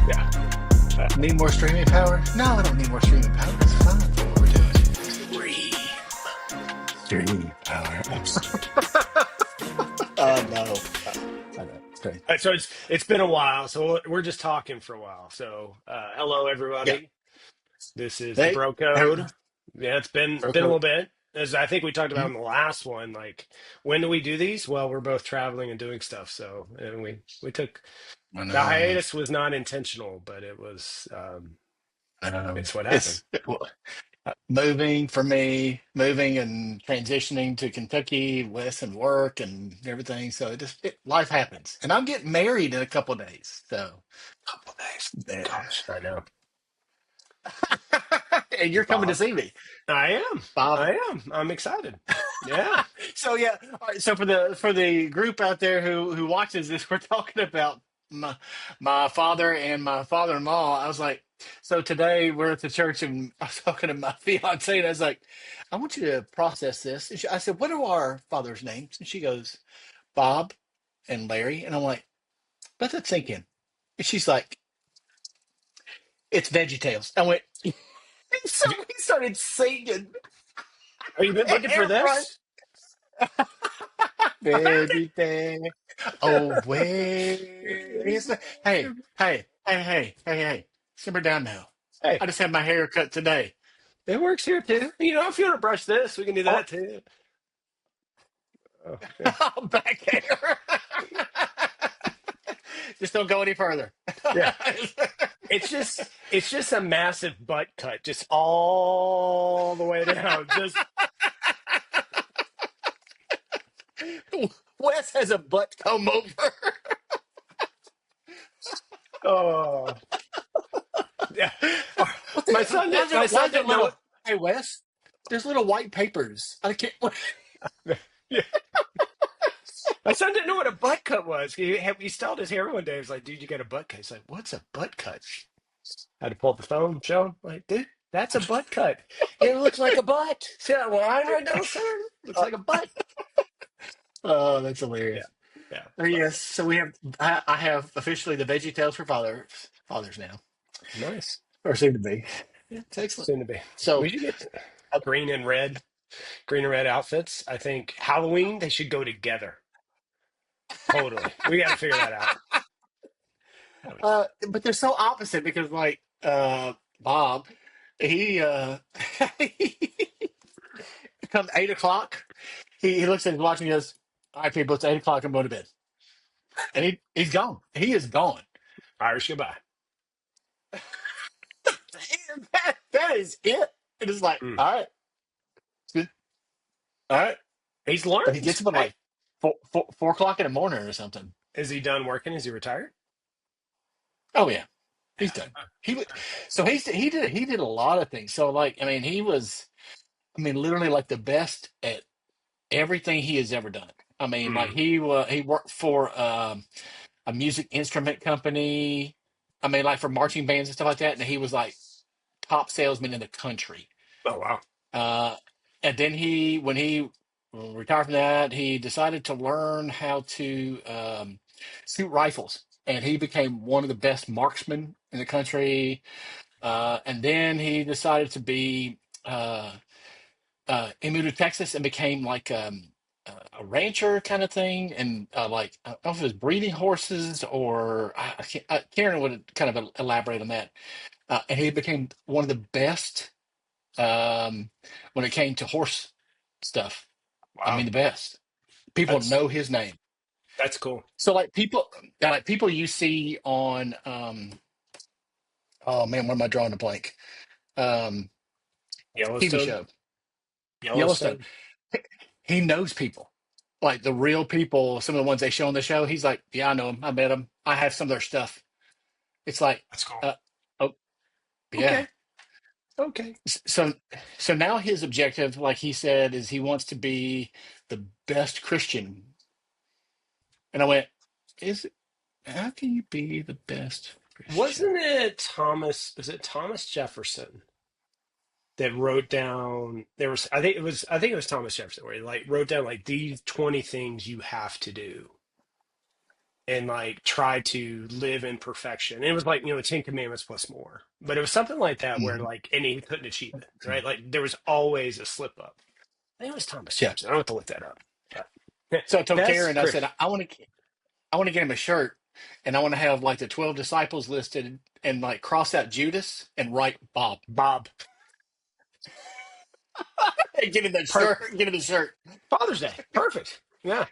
Yeah. Uh, Need more streaming power? No, I don't need more streaming power. It's fine for what we're doing. Stream. Streaming power. No. I know. It's great. So it's been a while. So we're just talking for a while. So hello Yeah. everybody. This is the Hey, Bro hey, Code. Yeah, it's been a BroCode. little bit. As I think we talked about Mhm. in the last one, like when do we do these? Well, we're both traveling and doing stuff. So and we took I the know. hiatus was not intentional, but it was I know. it's what happened. It's well, moving for me, moving and transitioning to Kentucky, West and work and everything. So life happens. And I'm getting married in a couple of days. So, Couple days. yeah. Gosh, I know. And you're coming to Bob. see me, I am. Bob. I am. I'm excited. Yeah. So yeah, all right, so for the group out there who watches this, we're talking about my father and my father-in-law. I was like, so today we're at the church and I was talking to my fiance and I was like, I want you to process this. And I said, what are our father's names? And she goes, Bob and Larry. And I'm like, let that sink in. And she's like, it's Veggie Tales. I went, and so Have you, we started singing. have you been looking for Everybody, this? I found Veggie Tales. Oh, where is the hey, it. hey. Simmer down now. Hey, I just had my hair cut today. it works here too. If you want to brush this, we can do Oh, that too. Oh, yeah. back hair. Just don't go any further. Yeah. It's just a massive butt cut, just all the way down. Just Wes has a butt comb over. oh yeah. What My the, son did my why son is it didn't know little? what Hey, Wes, there's little white papers. I can't. yeah. My son didn't know what a butt cut was. He styled his hair one day. He was like, dude, you got a butt cut. He's like, what's a butt cut? I had to pull up the phone, show him. Like, dude, that's a butt cut. It looks like a butt. Yeah, well, I know, sir. Looks like a butt. Oh, that's Yeah. hilarious. Yeah. Yes, so we have. I have officially the Veggie Tales for fathers now, Nice. or soon to be. Yeah, it's excellent. Soon to be. So, We should get uh, green and red, green and red outfits. I think Halloween, they should go together. Totally. We got to figure that out. but they're so opposite because, like, Bob, he come 8 o'clock, he looks at his watch and he goes, "All right, people, it's 8 o'clock. I'm going to bed," and he's gone. He is gone. Irish goodbye. That is it. It is like, Mm. all right, it's good. All right, He's but he learned. gets up at Hey, like 4 o'clock in the morning or something. is he done working? Is he retired? Oh yeah, he's Yeah. done. So he did a lot of things. So like I mean he was literally like the best at everything he has ever done. I mean like Mm. he worked for a music instrument company. I mean like for marching bands and stuff like that. And he was like top salesman in the country. Oh, wow. Uh, and then when he retired from that, he decided to learn how to shoot rifles. And he became one of the best marksmen in the country. And then he decided to be he moved to Texas and became like a rancher kind of thing, and like I don't know if it was breeding horses or Karen would kind of elaborate on that. And he became one of the best when it came to horse stuff. I mean, Wow. the best. People That's know his name. that's cool. So like people you see on oh man, what am I drawing a blank? Um, TV Yellowstone. show Yellowstone. Yellowstone. He knows people, like the real people. Some of the ones they show on the show. He's like, yeah, I know him. I met him. I have some of their stuff. It's like, That's cool. uh, oh yeah. Okay. Okay. So now his objective, like he said, is he wants to be the best Christian. And I went, is it? How can you be the best Christian? Wasn't it Thomas? Was it Thomas Jefferson that wrote down? There was, I think it was Thomas Jefferson where he like wrote down like these 20 things you have to do. and like try to live in perfection. And it was like, the Ten Commandments plus more. But it was something like that where Mhm. like, and he couldn't achieve it, right? Like there was always a slip up. I think it was Thomas Yeah. Jefferson. I don't have to look that up. But So I told that's Karen, I great. said, I want to get him a shirt, and I want to have like the 12 disciples listed, and like cross out Judas and write Bob. Bob, And get him that per shirt. Get him the shirt. Father's Day. Perfect. Yeah.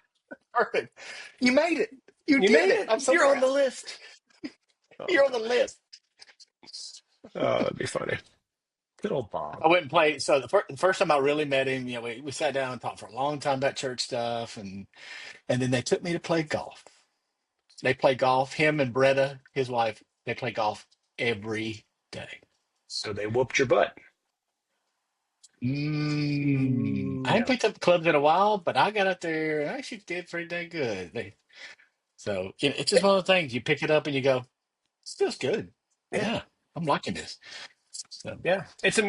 Perfect. You made it. You You did made it. it. I'm so You're on proud. the list. Oh You're on the gosh. list. Oh, that'd be funny. Good old Bob. I went and played. So the first time I really met him, we sat down and talked for a long time about church stuff, and then they took me to play golf. They play golf. Him and Bretta, his wife, they play golf every day. So they whooped your butt. I haven't No. picked up clubs in a while, but I got up there and I actually did pretty dang good. It's just one of the things you pick it up and you go, this feels good. Yeah. Yeah, I'm liking this. So Yeah.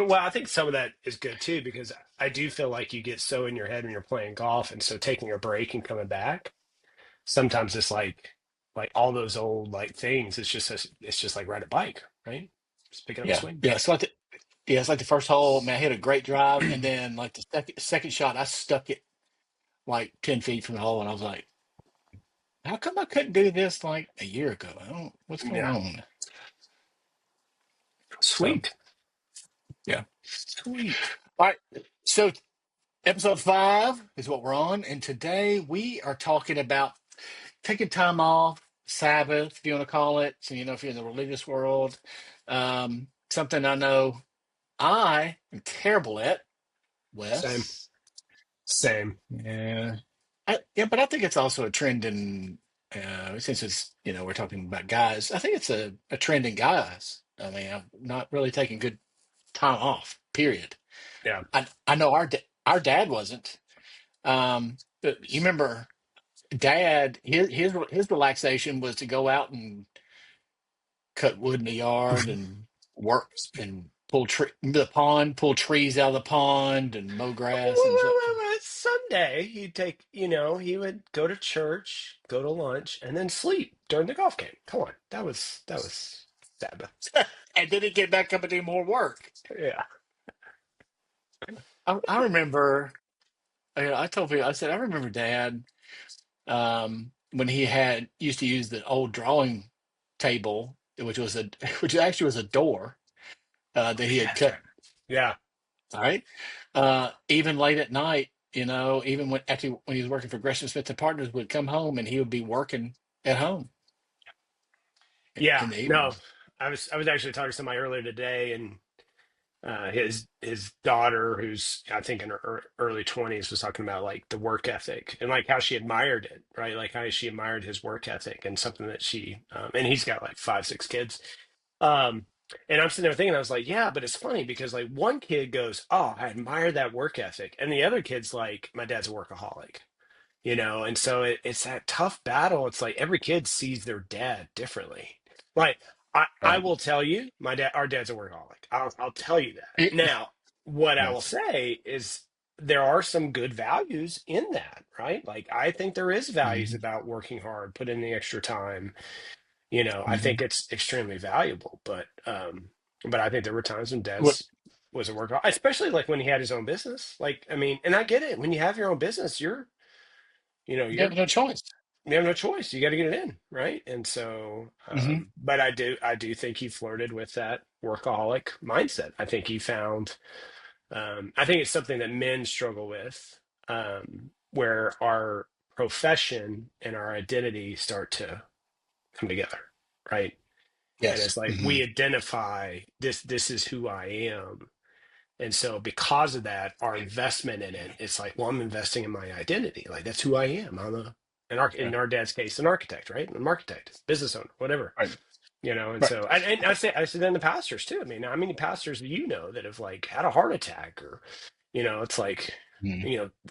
Well, I think some of that is good too, because I do feel like you get so in your head when you're playing golf. And so taking a break and coming back, sometimes it's like all those old like things. It's just like ride a bike, right? Just picking up a yeah, swing. yeah. It's like the first hole. Man, I hit a great drive, and then like the second shot, I stuck it like 10 feet from the hole, and I was like, how come I couldn't do this like a year ago? I don't. What's going Yeah. on? So Sweet. yeah. Sweet. All right. So episode 5 is what we're on, and today we are talking about taking time off, Sabbath, if you want to call it. So, if you're in the religious world, something I know I am terrible at, Same. Wes. Same. Yeah. Yeah, but I think it's also a trend in, since it's, we're talking about guys, I think it's a trend in guys. I mean, I'm not really taking good time off, period. Yeah. I know our dad wasn't. But you remember dad, his relaxation was to go out and cut wood in the yard and work and pull trees out of the pond and mow grass and stuff. Sunday, he'd take, he would go to church, go to lunch, and then sleep during the golf game. Come on, that was Sabbath. And then he'd get back up and do more work. Yeah, I remember, I told people, I said, I remember dad, when he had used to use the old drawing table, which actually was a door, that he had yeah, that's cut. right. Yeah, All right. Even late at night, even when he was working for Gresham Smith and Partners, would come home and he would be working at home yeah. in the No, evenings. I was actually talking to somebody earlier today, and his daughter, who's I think in her early 20s, was talking about like the work ethic and like how she admired it, right? Like how she admired his work ethic and something that and he's got like 5, 6 kids. Um, and I'm sitting there thinking, I was like, yeah, but it's funny because like one kid goes, "Oh, I admire that work ethic," and the other kid's like, "My dad's a workaholic," and so it's that tough battle. It's like every kid sees their dad differently. Like I Right. will tell you, our dad's a workaholic. I'll tell you that. It- Now, what I will yes. say is there are some good values in that, right? Like I think there is values Hmm. about working hard, put in the extra time. I Hmm. think it's extremely valuable, but I think there were times when What? Dez was a workaholic, especially like when he had his own business. Like, I mean, and I get it. When you have your own business, you know, You have you're no choice. you have no choice. You got to get it in, right? And so, Hmm. but I do think he flirted with that workaholic mindset. I think he found, I think it's something that men struggle with, where our profession and our identity start to come together, right? And Yes. it's like Hmm. we identify this is who I am. And so because of that, our investment in it, it's like, well, I'm investing in my identity. Like that's who I am. In Right. our dad's case, an architect, right? I'm an architect, business owner, whatever. Right. And Right. so and I say then the pastors too. I mean, how many pastors do you know that have like had a heart attack or, it's like, Hmm.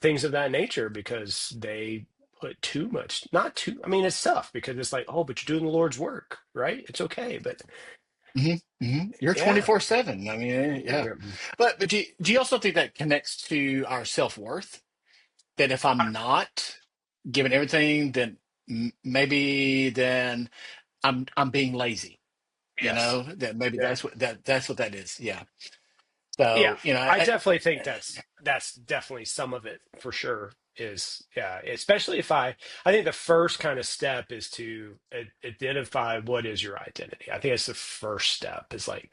things of that nature because they put too much, not too, I mean, it's tough because it's like, oh, but you're doing the Lord's work, right? It's okay. But Hmm. Hmm. You're yeah. 24/7. I mean, yeah. But do you also think that connects to our self-worth? That if I'm not giving everything, then maybe then I'm being lazy. Yes. That maybe Yeah. that's what that is. Yeah. Yeah. So I definitely think that's definitely some of it for sure is yeah, especially if I think the first kind of step is to identify what is your identity. I think that's the first step is like,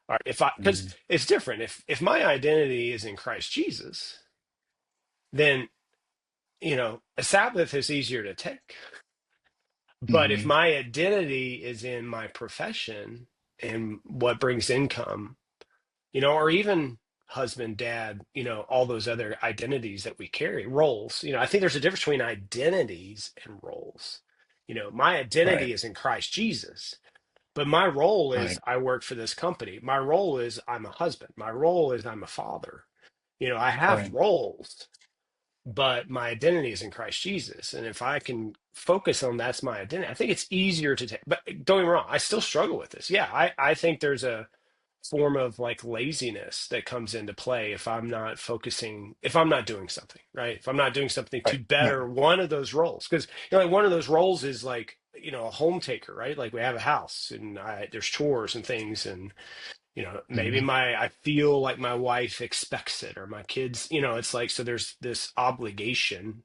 all right, if I because mhm, it's different. If my identity is in Christ Jesus, then a Sabbath is easier to take. But if mhm, my identity is in my profession and what brings income, or even husband, dad, all those other identities that we carry, roles, I think there's a difference between identities and roles. My right, identity is in Christ Jesus, but my role is right, I work for this company. My role is I'm a husband. My role is I'm a father. I have right, roles, but my identity is in Christ Jesus. And if I can focus on that's my identity, I think it's easier to take. But don't get me wrong, I still struggle with this. Yeah, I think there's a form of like laziness that comes into play if I'm not focusing, if I'm not doing something, right? If I'm not doing something to right, right. better one of those roles. Because like one of those roles is like, a home taker, right? Like we have a house and there's chores and things and maybe Mhm. I feel like my wife expects it or my kids, it's like, so there's this obligation,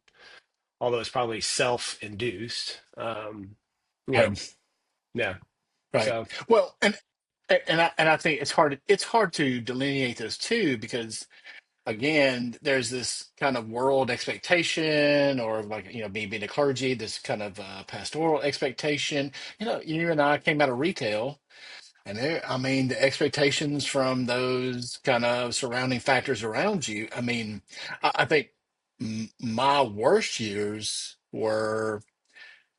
although it's probably self-induced. Right, Yeah. right. So, Well, and I think it's hard to delineate those two because again, there's this kind of world expectation, or like being a clergy, this kind of pastoral expectation. You and I came out of retail, and I mean, the expectations from those kind of surrounding factors around you. I mean, I think my worst years were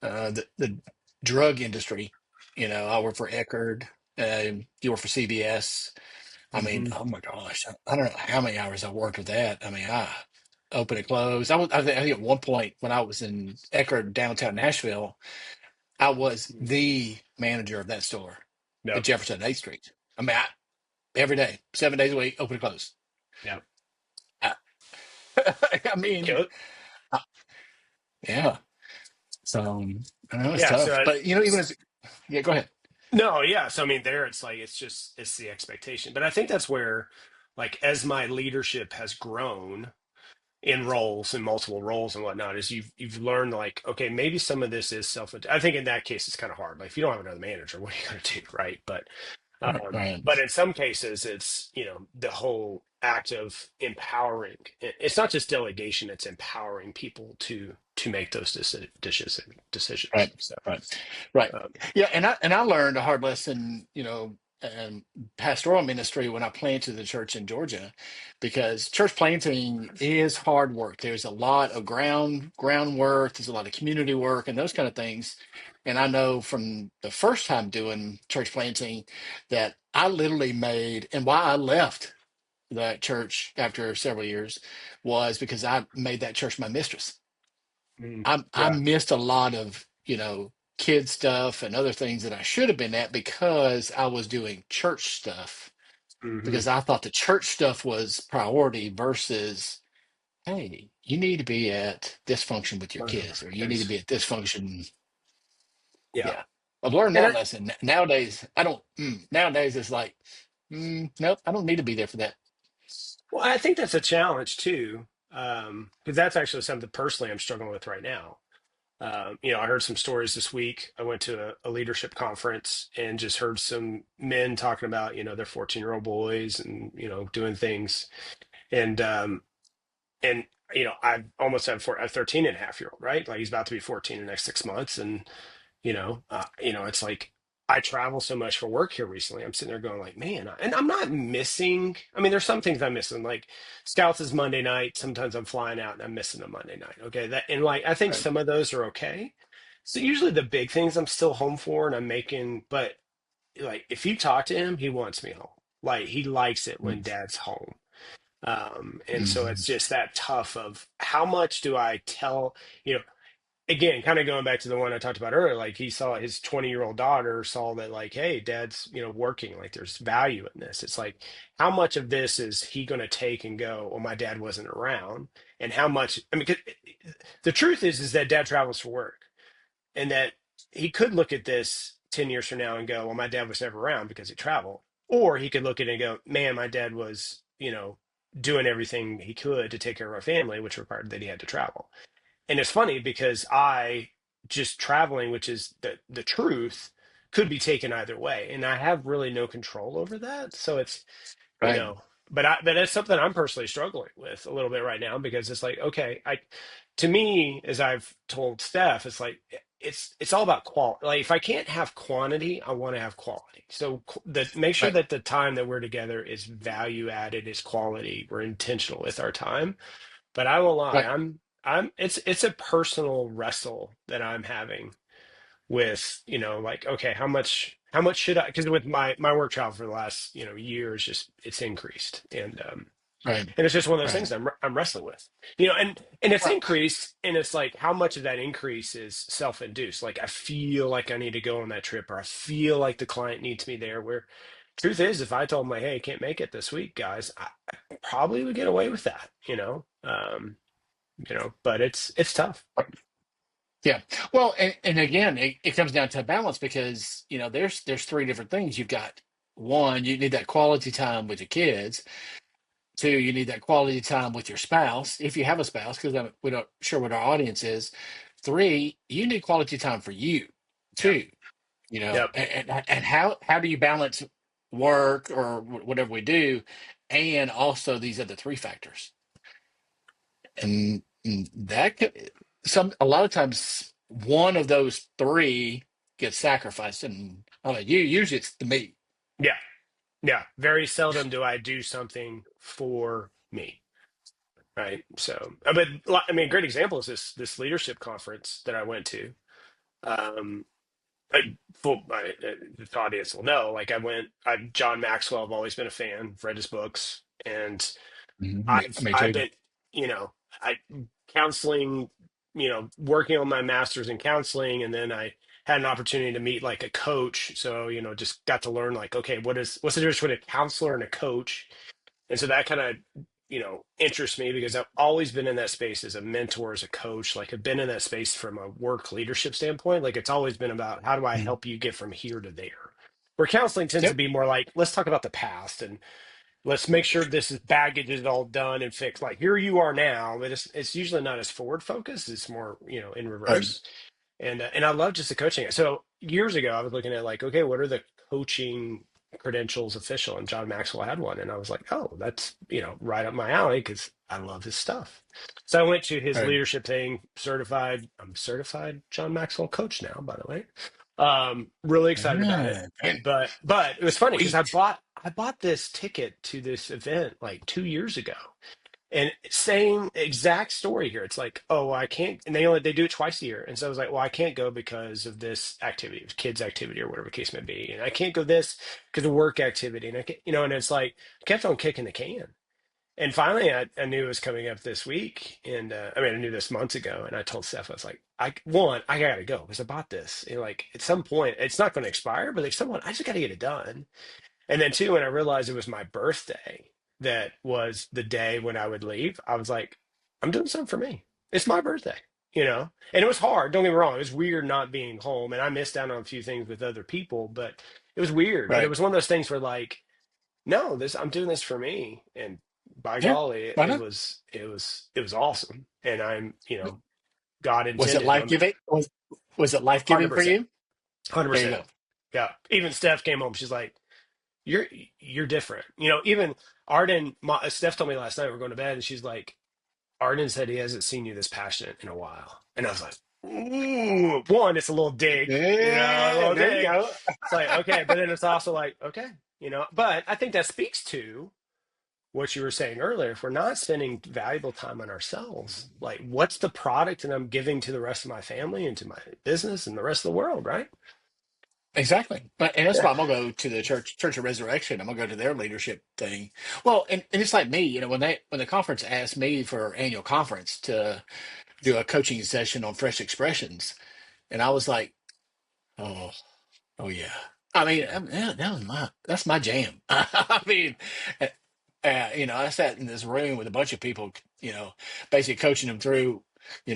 the drug industry. I worked for Eckerd. You work for CBS. I mean, mhm. oh my gosh, I don't know how many hours I worked with that. I mean, I open and close. I think at one point when I was in Eckerd, downtown Nashville, I was the manager of that store at Yep. Jefferson 8th Street. I mean, every day, 7 days a week, open and close. Yep. I, I mean, Yeah. uh, yeah. So I know it's Yeah. tough, but even as yeah, go ahead. No, yeah. So I mean, there it's like it's the expectation. But I think that's where, like, as my leadership has grown in roles and multiple roles and whatnot, is you've learned like, okay, maybe some of this is self. I think in that case it's kind of hard. Like, if you don't have another manager, what are you going to do, right? Right, right, But in some cases, it's the whole act of empowering. It's not just delegation; it's empowering people to make those decisions. right, So, right, right. um, Yeah, and I learned a hard lesson, pastoral ministry when I planted the church in Georgia, because church planting is hard work. There's a lot of groundwork, there's a lot of community work and those kind of things. And I know from the first time doing church planting that I literally made, and why I left that church after several years was because I made that church my mistress. I yeah. missed a lot of, kid stuff and other things that I should have been at because I was doing church stuff, Hmm. because I thought the church stuff was priority versus, hey, you need to be at this function with your kids, or you need to Kids. be at this function. Yeah. Yeah. I've learned And that lesson. Nowadays, I don't, nowadays it's like, nope, I don't need to be there for that. well, I think that's a challenge too, because that's actually something personally I'm struggling with right now. I heard some stories this week. I went to a leadership conference and just heard some men talking about, their 14-year-old boys and, doing things. And, and, I almost have a 13 and a half year old, right? Like he's about to be 14 in the next 6 months. And, it's like I travel so much for work here recently. I'm sitting there going like, man, and I'm not missing. I mean, there's some things I'm missing. Like Scouts is Monday night. Sometimes I'm flying out and I'm missing a Monday night. Okay, that and like I think Right. some of those are okay. So usually the big things I'm still home for and I'm making. But like if you talk to him, he wants me home. Like he likes it when Dad's home. And so Mm-hmm. it's just that tough of how much do I tell, again, kind of going back to the one I talked about earlier, like he saw his 20-year-old daughter saw that like, hey, dad's, working, like there's value in this. It's like, how much of this is he going to take and go, well, my dad wasn't around? And how much, I mean, 'cause the truth is that dad travels for work. and that he could look at this 10 years from now and go, well, my dad was never around because he traveled. Or he could look at it and go, man, my dad was, doing everything he could to take care of our family, which required that he had to travel. And it's funny because I just traveling, which is the truth, could be taken either way. And I have really no control over that. So it's, you Right. know but that's something I'm personally struggling with a little bit right now, because it's like, okay, to me, as I've told Steph, it's like it's all about quality. Like, if I can't have quantity, I want to have quality. So make sure Right. that the time that we're together is value added, is quality, we're intentional with our time. But I won't lie, Right. it's a personal wrestle that I'm having with, like, okay, how much should I, because with my work travel for the last, year, is just, it's increased. Right. And it's just one of those things Right. I'm wrestling with, and it's Well, increased, and it's like, how much of that increase is self-induced? Like, I feel like I need to go on that trip, or I feel like the client needs me there, where truth is, if I told them, like, hey, I can't make it this week, guys, I probably would get away with that, but it's tough. yeah. Well, and again, it comes down to a balance because, there's three different things. You've got one, you need that quality time with your kids. Two, you need that quality time with your spouse, if you have a spouse, because we're not sure what our audience is. Three, you need quality time for you Yeah. too. Yep. And how do you balance work or whatever we do, and also these other three factors? And that could, a lot of times one of those three gets sacrificed, and I don't know, usually it's the me. Yeah. Yeah, very seldom do I do something for me, right? So, but I mean, a great example is this leadership conference that I went to. Um, the audience will know, like, John Maxwell. I've always been a fan, I've read his books, and I've Me I've too. been, I counseling, working on my master's in counseling, and then I had an opportunity to meet, like, a coach. So, just got to learn, like, okay, what's the difference between a counselor and a coach? And so that kind of, interests me, because I've always been in that space as a mentor, as a coach. Like, I've been in that space from a work leadership standpoint. Like, it's always been about, how do I Mhm. help you get from here to there? Where counseling tends to Yep. be more like, let's talk about the past, and let's make sure this is baggage is all done and fixed. Like, here you are now, but it's usually not as forward focused. It's more, in Right. reverse. And I love just the coaching. So years ago, I was looking at, like, okay, what are the coaching credentials official? And John Maxwell had one, and I was like, oh, that's, right up my alley, because I love his stuff. So I went to his Right. leadership thing, certified. I'm certified John Maxwell coach now, by the way. Really excited about it. Yeah, man. But it was funny because I Sweet. bought this ticket to this event like 2 years ago, and same exact story here. It's like, oh, I can't, and they do it twice a year. And so I was like, well, I can't go because of this activity, it was kids activity or whatever the case may be, and I can't go this because of work activity, and I can't, and it's like, I kept on kicking the can. And finally, I knew it was coming up this week, and I mean, I knew this months ago, and I told Steph, I was like, I gotta go because I bought this. And, like, at some point, it's not going to expire, but at some point, I just got to get it done. And then two, when I realized it was my birthday, that was the day when I would leave, I was like, I'm doing something for me. It's my birthday. And it was hard. Don't get me wrong. It was weird not being home, and I missed out on a few things with other people, but it was weird. But it Right. was one of those things where, like, no, I'm doing this for me. And by Yeah. golly, Why it not? was awesome. And God Was it intended. life giving? Was it life giving for 100%. you? There you 100%. go. Yeah. Even Steph came home. She's like, you're you're different. Even Arden, Steph told me last night, we're going to bed, and she's like, Arden said he hasn't seen you this passionate in a while. And I was like, ooh, one, it's a little dig, a Yeah, little there you dig. go. It's like, okay, but then it's also like, okay, but I think that speaks to what you were saying earlier. If we're not spending valuable time on ourselves, like, what's the product that I'm giving to the rest of my family and to my business and the rest of the world, right? Exactly. And that's Yeah. why I'm gonna go to the Church of Resurrection. I'm gonna go to their leadership thing. Well, and it's like me, when the conference asked me for annual conference to do a coaching session on fresh expressions, and I was like, oh, oh yeah. I mean, Yeah. that's my jam. I mean, I sat in this room with a bunch of people, basically coaching them through.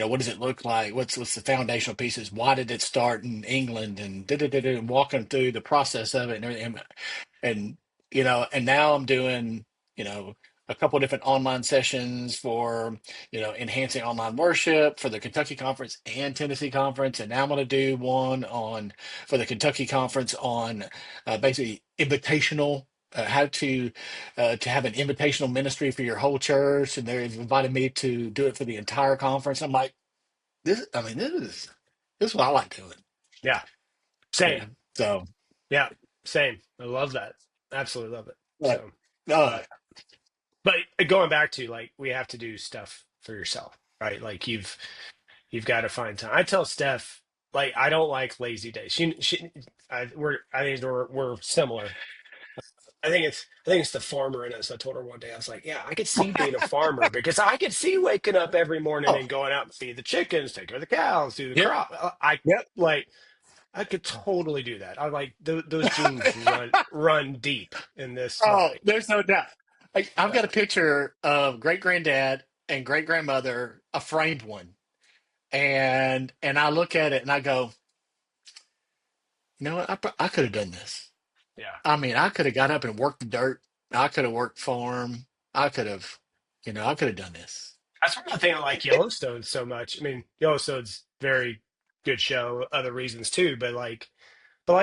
what does it look like? What's the foundational pieces? Why did it start in England? And and walking through the process of it and everything. And and now I'm doing you know a couple of different online sessions for enhancing online worship for the Kentucky conference and Tennessee conference, and now I'm going to do one on for the Kentucky conference on basically invitational, how to have an invitational ministry for your whole church, and they've invited me to do it for the entire conference. I'm like, this is what I like doing. Yeah. Same. Yeah, so Yeah. Same. I love that. Absolutely love it. but So, uh, but but going back to like we have to do stuff for yourself, right? Like you've got to find time. I tell Steph like I don't like lazy days. I think we're similar. I think it's the farmer in us. I told her one day, I was like, yeah, I could see being a farmer because I could see waking up every morning oh and going out and feed the chickens, take care of the cows, do the yep, crop. I yep. like I could totally do that. I like those genes run deep in this Oh, body. there's no doubt. I've got a So picture of great granddad and great grandmother, a framed one, and I look at it and I go, what? I could have done this. yeah. I mean, I could have got up and worked the dirt. I could have worked farm. I could have, I could have done this. That's one of the things I like Yellowstone so much. I mean, Yellowstone's very good show, other reasons too, but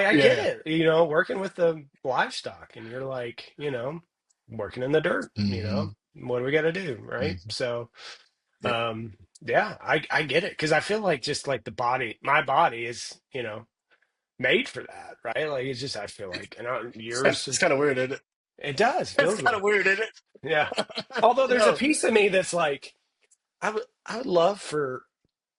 I get Yeah. it, working with the livestock and you're like, working in the dirt, Hmm. what do we got to do? Right. Hmm. So, Yep. yeah, I get it. Cause I feel like just like my body is, made for that. Right. Like it's just, I feel like, and yours, It's kind of weird, isn't it? it does, It's feels kind of weird. weird, isn't Yeah. it? Although there's a No. piece of me that's like, I would love for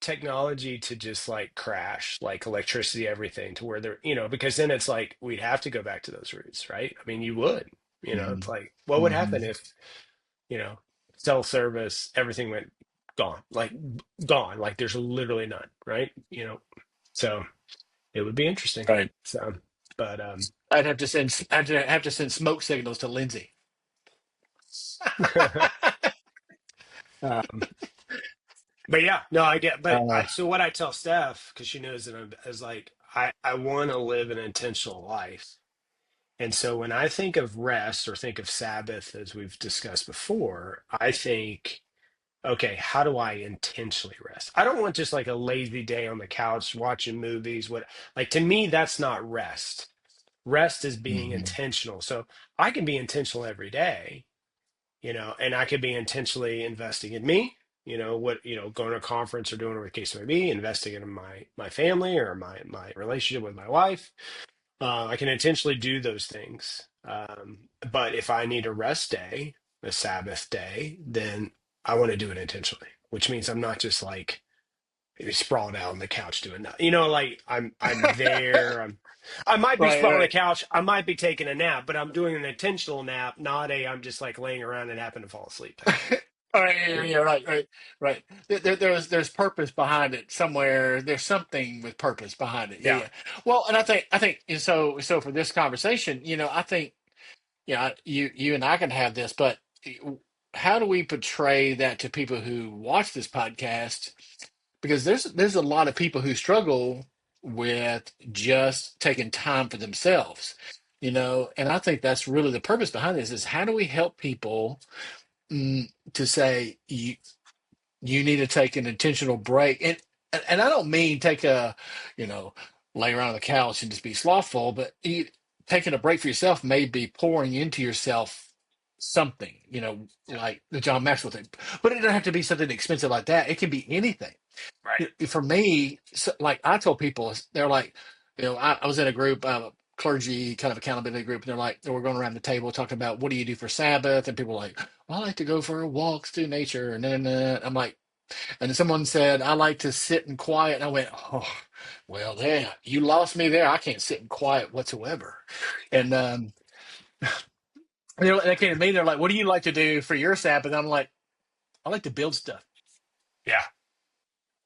technology to just like crash, like electricity, everything to where because then it's like we'd have to go back to those roots, right? I mean, you would, Hmm. it's like what would happen Hmm. if, you know, cell service, everything went gone, like there's literally none, right? So it would be interesting. Right. So, but I'd have to send smoke signals to Lindsay. um, but yeah, no, I get, but Uh, so what I tell Steph, because she knows that is like, I want to live an intentional life. And so when I think of rest or think of Sabbath, as we've discussed before, I think, okay, how do I intentionally rest? I don't want just like a lazy day on the couch watching movies. Like to me, that's not rest. Rest is being mhm. intentional. So I can be intentional every day, and I could be intentionally investing in me, going to a conference or doing whatever the case may be, investing in my family or my relationship with my wife. I can intentionally do those things. But if I need a rest day, a Sabbath day, then I want to do it intentionally, which means I'm not just like sprawled out on the couch doing that. Like I'm there. I might be Right, sprawled on the right. couch. I might be taking a nap, but I'm doing an intentional nap, not I'm just like laying around and happen to fall asleep type thing. All right, yeah, yeah, right, right, right. There's purpose behind it somewhere. There's something with purpose behind it. Yeah, Yeah. yeah. Well, and I think so for this conversation, I think you and I can have this, but how do we portray that to people who watch this podcast? Because there's a lot of people who struggle with just taking time for themselves, and I think that's really the purpose behind this is how do we help people to say you need to take an intentional break, and I don't mean take a you know lay around on the couch and just be slothful, but taking a break for yourself may be pouring into yourself something, like the John Maxwell thing, but it doesn't have to be something expensive like that. It can be anything. Right. For me, so, like I told people, they're like, I was in a group, clergy kind of accountability group, and they're like, we're going around the table talking about what do you do for Sabbath, and people are like, well, I like to go for walks through nature, and then I'm like, and then someone said, I like to sit in quiet, and I went, oh, well, there, you lost me there. I can't sit in quiet whatsoever, Yeah. and they came to me, they're like, what do you like to do for your Sabbath? And I'm like, I like to build stuff. Yeah.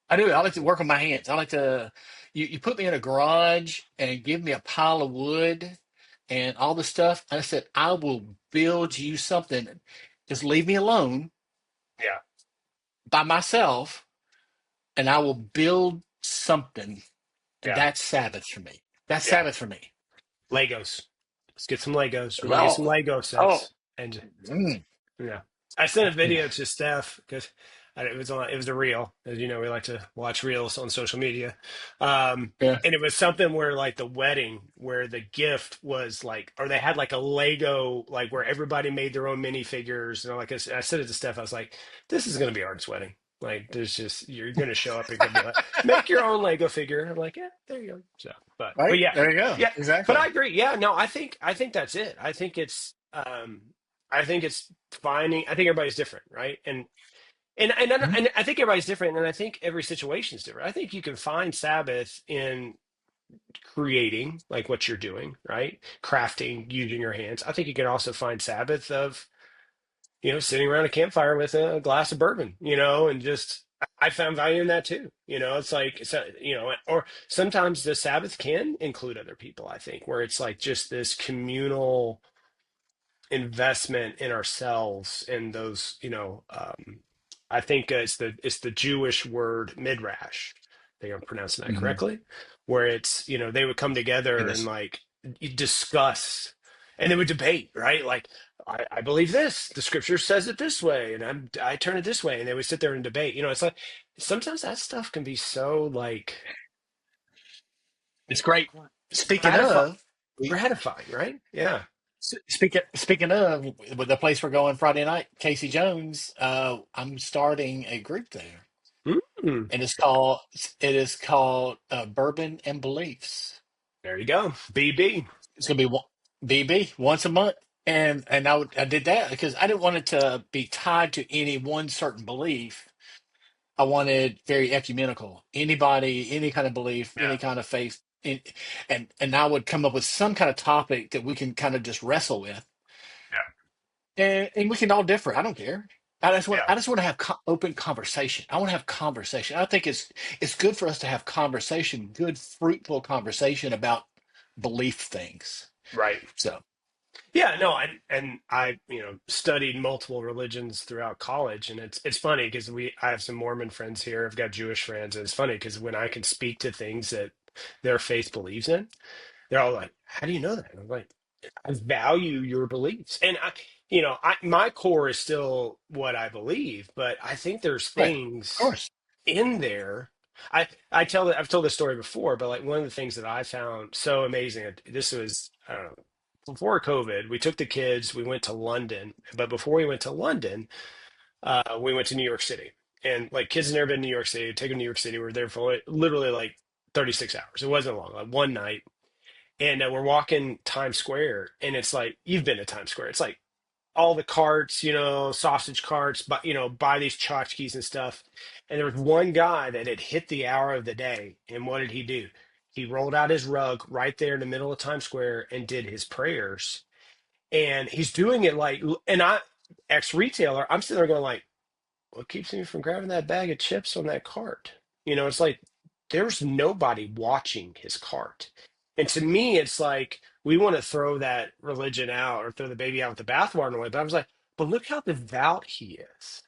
I do. I like to work on my hands. I like to. You put me in a garage and give me a pile of wood and all the stuff. I said I will build you something. Just leave me alone Yeah. by myself, and I will build something. And Yeah. that's Sabbath for me. That's Yeah. Sabbath for me. Legos. Let's get some Legos. We're gonna get some Well, Lego oh, sets. And mm, yeah, I sent a yeah, video to Steph because it was a reel. As you know, we like to watch reels on social media. yeah. And it was something where like the wedding, where the gift was like, or they had like a Lego, like where everybody made their own minifigures. And like I said it to Steph, I was like, this is gonna be Art's wedding. Like, there's just you're gonna show up and gonna be like, make your own Lego figure. I'm like, yeah, there you go. So, but Right yeah, there you go. yeah. But I Exactly. agree. Yeah, no, I think that's it. I think it's finding. I think everybody's different, right? Mhm. And I think everybody's different, and I think every situation is different. I think you can find Sabbath in creating, like what you're doing, right? Crafting, using your hands. I think you can also find Sabbath of sitting around a campfire with a glass of bourbon, and just I found value in that too. It's like or sometimes the Sabbath can include other people. I think where it's like just this communal investment in ourselves and those I think it's the Jewish word midrash. I think I'm pronouncing that Mhm. correctly, where it's they would come It together and is. like discuss, and they would debate, right? Like I believe this, the scripture says it this way, and I turn it this way, and they would sit there and debate. It's like sometimes that stuff can be so like It's great. Speaking gratifying, of, we gratifying, right? Yeah. speaking of with the place we're going Friday night, Casey Jones. I'm starting a group there, Mm, and it's called Bourbon and Beliefs. there you go. BB. It's gonna be BB once a month, and I did that because I didn't want it to be tied to any one certain belief. I wanted very ecumenical. Anybody, any kind of belief, Yeah. any kind of faith, and I would come up with some kind of topic that we can kind of just wrestle with, Yeah. and we can all differ. I don't care. Yeah. I just want to have open conversation. I want to have conversation. I think it's good for us to have conversation, good fruitful conversation about belief things. Right. So. Yeah, no, I studied multiple religions throughout college, and it's funny because I have some Mormon friends here, I've got Jewish friends, and it's funny because when I can speak to things that their faith believes in, they're all like, "How do you know that?" And I'm like, "I value your beliefs." And my core is still what I believe, but I think there's Right. Of things course. in there. I've told this story before, but like one of the things that I found so amazing, this was, I don't know, before COVID, we took the kids, we went to London, but before we went to London, we went to New York City. And like kids had never been to New York City, take them to New York City. We were there for literally like 36 hours. It wasn't long, like one night. And we're walking Times Square, and it's like, you've been to Times Square. It's like all the carts, sausage carts, but buy these tchotchkes and stuff. And there was one guy that had hit the hour of the day, and what did he do? He rolled out his rug right there in the middle of Times Square and did his prayers. And he's doing it like, and ex-retailer, I'm sitting there going like, what keeps me from grabbing that bag of chips on that cart? It's like there's nobody watching his cart. And to me, it's like we want to throw that religion out or throw the baby out with the bathwater in a way. But I was like, but look how devout he is.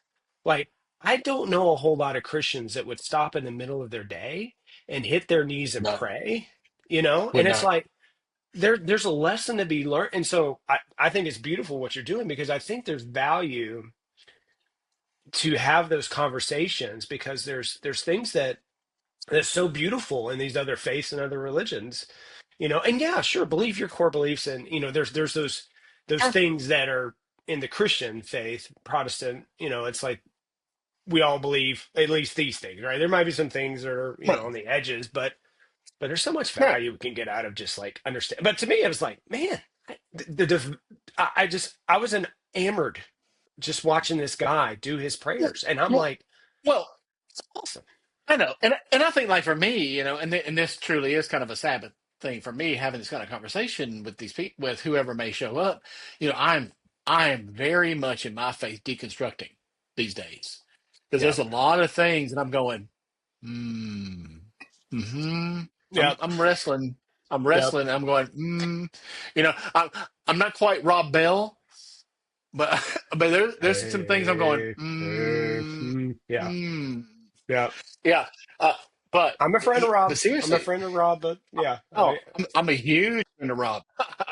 Like, I don't know a whole lot of Christians that would stop in the middle of their day and hit their knees and No, pray, would and it's not. like there's a lesson to be learned. And so I think it's beautiful what you're doing because I think there's value to have those conversations because there's things that's so beautiful in these other faiths and other religions, and yeah, sure, believe your core beliefs, and there's those Sure. things that are in the Christian faith, Protestant, it's like we all believe at least these things, right? There might be some things that are Right. on the edges, but there's so much Right. value we can get out of just like understand. But to me, it was like, man, I was enamored just watching this guy do his Yeah. prayers, and I'm Well, like, well, it's awesome. I know, and I think like for me, and this truly is kind of a Sabbath thing for me, having this kind of conversation with these people, with whoever may show up. I am very much in my faith deconstructing these days because Yeah, there's a lot of things, and I'm going, hmm, hmm. I'm yep, I'm wrestling. I'm yep. wrestling. I'm going, hmm. I'm not quite Rob Bell, but but there's some things I'm going, Yeah, Yeah. Yeah. Uh, but I'm a friend of Rob. but I'm a seriously, friend of Rob, but yeah. I oh, mean, I'm a huge fan of Rob.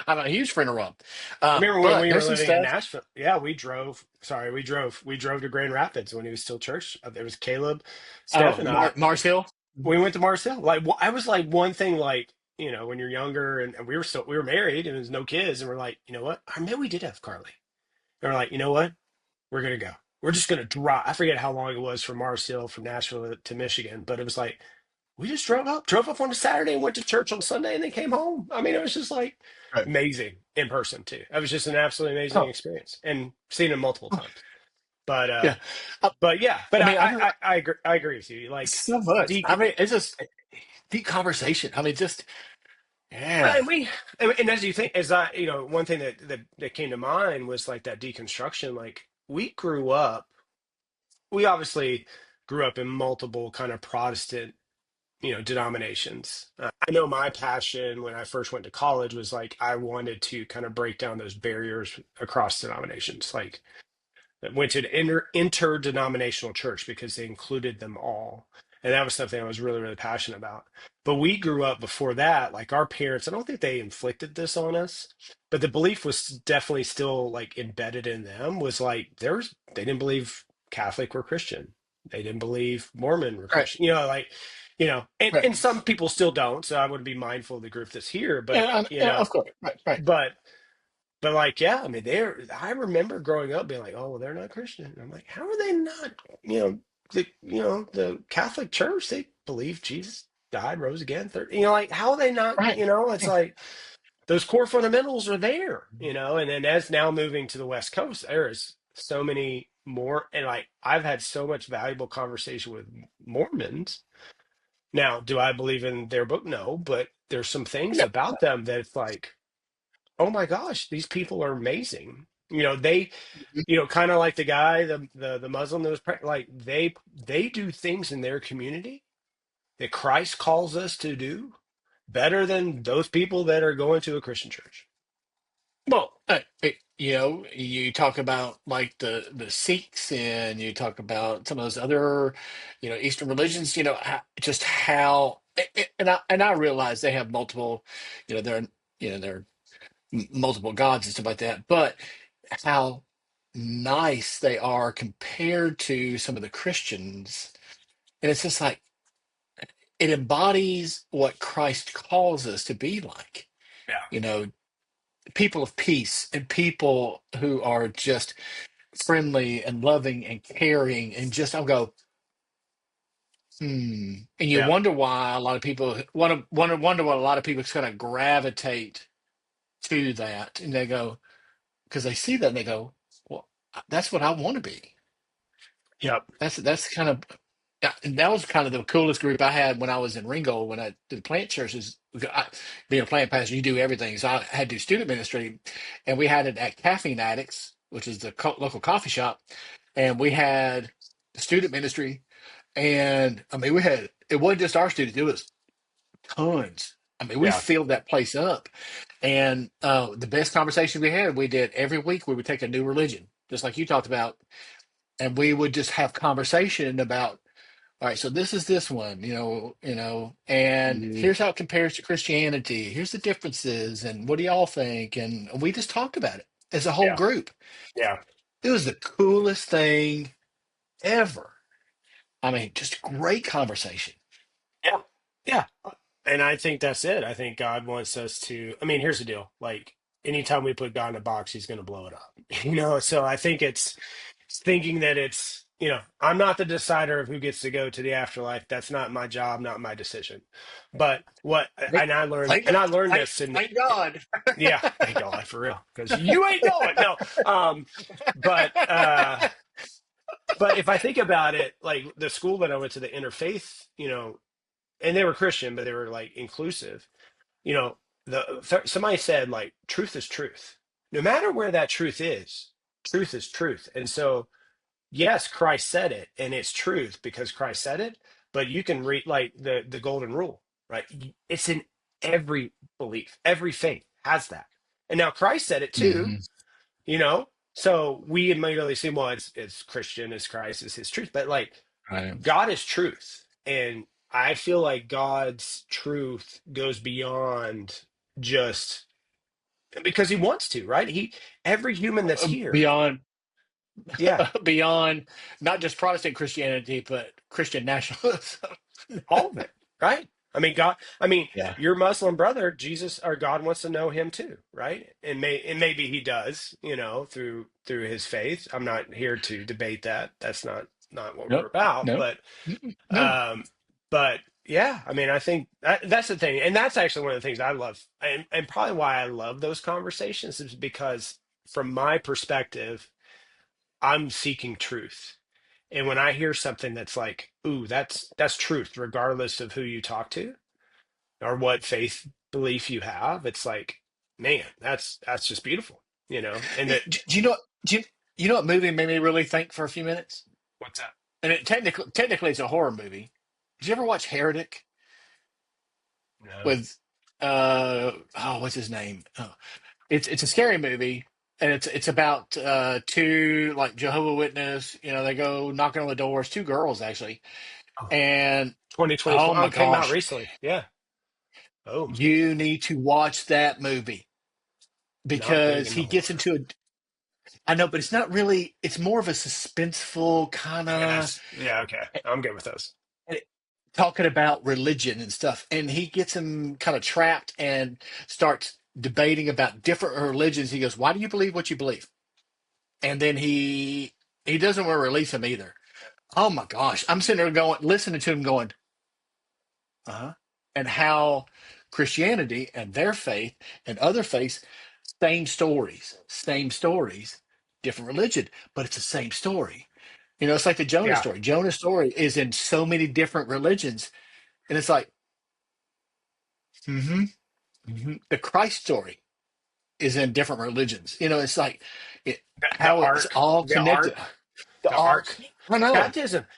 I'm a huge fan of Rob. I remember when But we were there's some living in stuff. Nashville. Yeah, we drove. Sorry, we drove to Grand Rapids when he was still church. There was Caleb, Steph, Oh, and I. Mars Hill. We went to Mars Hill. Like I was like one thing, like when you're younger and we were married and there's no kids, and we're like, you know what? I mean, we did have Carly. And we're like, you know what? We're gonna go. We're just gonna drive. I forget how long it was from Mars Hill, from Nashville to Michigan, but it was like we just drove up on a Saturday and went to church on Sunday and then came home. I mean, it was just like Right. amazing in person too. It was just an absolutely amazing Oh, experience and seen him multiple times. But yeah. Uh, yeah, but I mean, I don't I agree with you. Like so much. de I mean, it's just deep conversation. I mean, just well, yeah. and as you think, as I, one thing that came to mind was like that deconstruction. Like we obviously grew up in multiple kind of Protestant, denominations. I know my passion when I first went to college was like I wanted to kind of break down those barriers across denominations. Like that went to an interdenominational church because they included them all. And that was something I was really, really passionate about. But we grew up before that, like our parents, I don't think they inflicted this on us, but the belief was definitely still like embedded in them was like they didn't believe Catholic were Christian. They didn't believe Mormon were Right. Christian. Like, Right. and some people still don't. So I want to be mindful of the group that's here, but Yeah, yeah, of course. Right. Right. but like, yeah, I mean, I remember growing up being like, oh, well, they're not Christian. And I'm like, how are they not? The Catholic Church, they believe Jesus died, rose again. Like, how are they not? Right. It's like those core fundamentals are there. And then as now moving to the West Coast, there is so many more. And like, I've had so much valuable conversation with Mormons. Now, do I believe in their book? No, but there's some things No. about them that it's like, oh my gosh, these people are amazing. They, kind of like the guy, the Muslim that was like they do things in their community that Christ calls us to do better than those people that are going to a Christian church. Well, you talk about like the Sikhs, and you talk about some of those other, Eastern religions. Just how, and I realize they have multiple, they're multiple gods and stuff like that. But how nice they are compared to some of the Christians, and it's just like it embodies what Christ calls us to be like. Yeah, You know, people of peace and people who are just friendly and loving and caring and just I'll go, and you yeah, wonder why a lot of people wonder what a lot of people kind of gravitate to that, and they go because they see that and they go, well, that's what I want to be. yep, That's kind of yeah, and that was kind of the coolest group I had when I was in Ringo when I did plant churches. Being a plant pastor, you do everything. So I had to do student ministry, and we had it at Caffeine Addicts, which is the local coffee shop, and we had student ministry, and I mean we had it wasn't just our students; it was tons. I mean, we yeah, filled that place up, and the best conversation we had, we did every week. We would take a new religion, just like you talked about, and we would just have conversation about all right, so this is this one, and mhm, here's how it compares to Christianity. Here's the differences, and what do y'all think? And we just talked about it as a whole yeah, group. yeah. It was the coolest thing ever. I mean, just great conversation. Yeah. Yeah. And I think that's it. I think God wants us to, I mean, here's the deal. Like anytime we put God in a box, he's going to blow it up. So I think it's thinking that I'm not the decider of who gets to go to the afterlife. That's not my job, not my decision. But Thank, thank and God. I learned Thank, this and thank God. yeah, thank God for real. Because you ain't going. No. But but if I think about it, like the school that I went to, the interfaith, and they were Christian, but they were like inclusive. You know, somebody said like truth is truth. No matter where that truth is truth. And so, yes, Christ said it, and it's truth because Christ said it. But you can read like the golden rule, right? It's in every belief, every faith has that. And now Christ said it too, Hmm. you know. So we immediately say, well, it's Christian, it's Christ, it's His truth. But like Right. God is truth. And I feel like God's truth goes beyond just because he wants to, right? Every human that's here, Beyond yeah, beyond not just Protestant Christianity, but Christian nationalism. all of it, right? I mean, God, I mean, Yeah. your Muslim brother, Jesus or God wants to know him too, right? And maybe he does, through his faith. I'm not here to debate that. That's not what we're Nope. about, Nope. but No. Um, but yeah, I mean, I think that's the thing, and that's actually one of the things I love, and probably why I love those conversations is because, from my perspective, I'm seeking truth, and when I hear something that's like, "Ooh, that's truth," regardless of who you talk to or what faith belief you have, it's like, man, that's just beautiful, and that Do you know? Do you, you know what movie made me really think for a few minutes? what's that? And technically it's a horror movie. Did you ever watch Heretic No. with what's his name? Oh, it's a scary movie, and it's about two like Jehovah Witness. You know, they go knocking on the doors. Two girls actually, Oh, and oh 2024. Oh, my it came out gosh, recently. Yeah. Oh, you need to watch that movie not big because into he gets horror. into a. I know, but it's not really. It's more of a suspenseful kind Yeah, of yeah, okay. I'm good with those. talking about religion and stuff, and he gets him kind of trapped and starts debating about different religions. He goes, "Why do you believe what you believe?" And then he doesn't want to release him either. Oh my gosh. I'm sitting there going, listening to him going, uh-huh. And how Christianity and their faith and other faiths, same stories, different religion, but it's the same story. You know, it's like the Jonah Yeah, story. Jonah's story is in so many different religions. And it's like, hmm the Christ story is in different religions. You know, it's like the how it's ark, all the connected. ark, The the ark. ark. I know.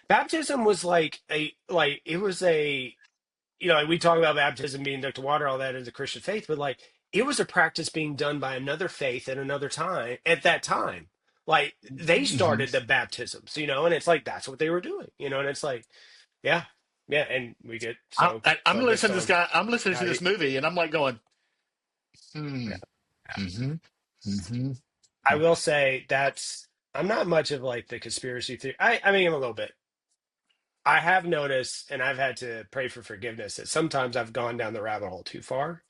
Baptism was like it was like we talk about baptism being dunked to water, all that is a Christian faith, but like it was a practice being done by another faith at another time. At that time, like they Mhm. started the baptisms, and it's like that's what they were doing, and it's like, yeah, yeah, and we get so I'm focused listening to this on guy. I'm listening how to to, this movie, and I'm like going, yeah. hmm, Yeah. hmm, hmm. I will say I'm not much of like the conspiracy theory. I mean, a little bit. I have noticed, and I've had to pray for forgiveness that sometimes I've gone down the rabbit hole too far,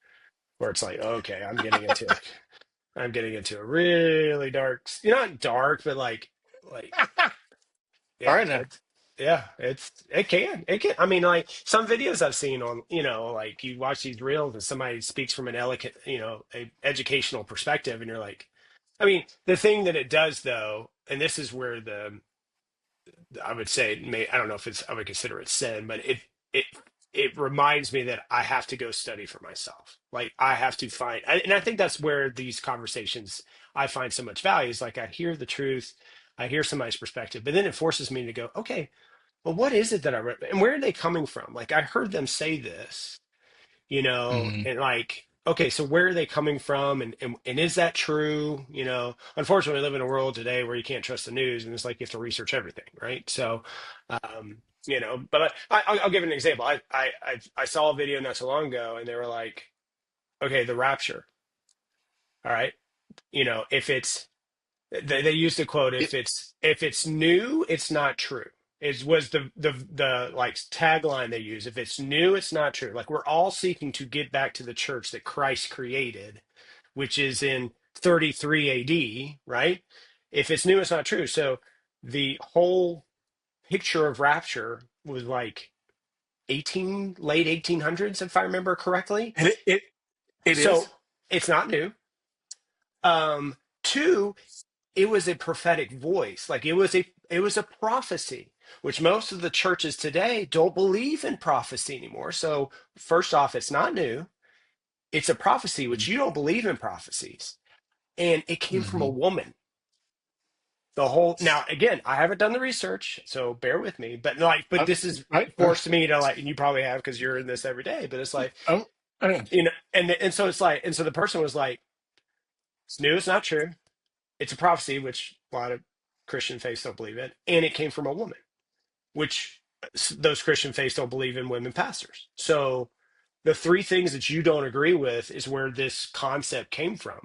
where it's like, okay, I'm getting into a really dark, not dark, but like, All yeah, right now. it can. I mean, like some videos I've seen on, like you watch these reels and somebody speaks from an elegant, a educational perspective, and you're like, I mean, the thing that it does though, and this is where I would say, I don't know if I would consider it sin, but it it reminds me that I have to go study for myself. Like I have to and I think that's where these conversations I find so much value. Is like I hear the truth, I hear somebody's perspective, but then it forces me to go, okay, well, what is it that I read, and where are they coming from? Like I heard them say this, Hmm. and like, okay, so where are they coming from? And is that true? Unfortunately, we live in a world today where you can't trust the news and it's like you have to research everything, right? So, but I'll give an example. I saw a video not so long ago and they were like, okay, the rapture. All right. If they used the quote, It, if it's new, it's not true. Is was the like tagline they use. If it's new, it's not true. Like we're all seeking to get back to the church that Christ created, which is in 33 AD, right? If it's new, it's not true. So the whole picture of rapture was like late 1800s, if I remember correctly. it, it, it is. So it's not new. Two, it was a prophetic voice. Like it was a prophecy, which most of the churches today don't believe in prophecy anymore. So first off, it's not new. It's a prophecy, which you don't believe in prophecies. And it came from a Hmm. woman. The whole now again, I haven't done the research, so bear with me. But this is Right. forced me to like, and you probably have because you're in this every day. But it's like, Oh, and so it's like, and so the person was like, it's new, it's not true. It's a prophecy, which a lot of Christian faiths don't believe in, and it came from a woman. which those Christian faiths don't believe in women pastors. So the three things that you don't agree with is where this concept came from.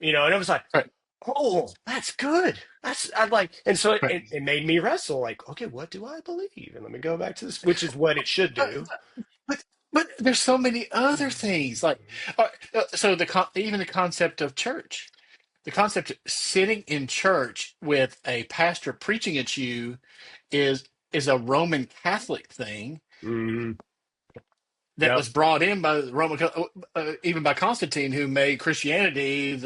And it was like, Right. oh, that's good. I like, and so Right. it made me wrestle, like, okay, what do I believe? And let me go back to this, which is what it should Uh, do. But but there's so many other things like Mhm. so even the concept of church, the concept of sitting in church with a pastor preaching at you is a Roman Catholic thing Mhm. that Yep. was brought in by the even by Constantine, who made Christianity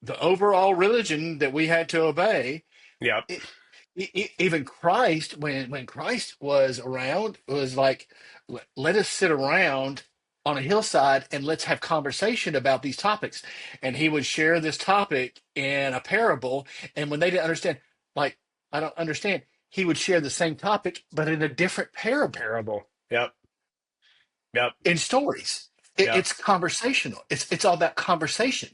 the overall religion that we had to obey. Yep. It, even Christ, when Christ was around, was like, let us sit around on a hillside and let's have conversation about these topics. And he would share this topic in a parable. And when they didn't understand, like, I don't understand, he would share the same topic, but in a different parable Parable. Yep. Yep. in stories. Yep. It's conversational. It's all about conversation.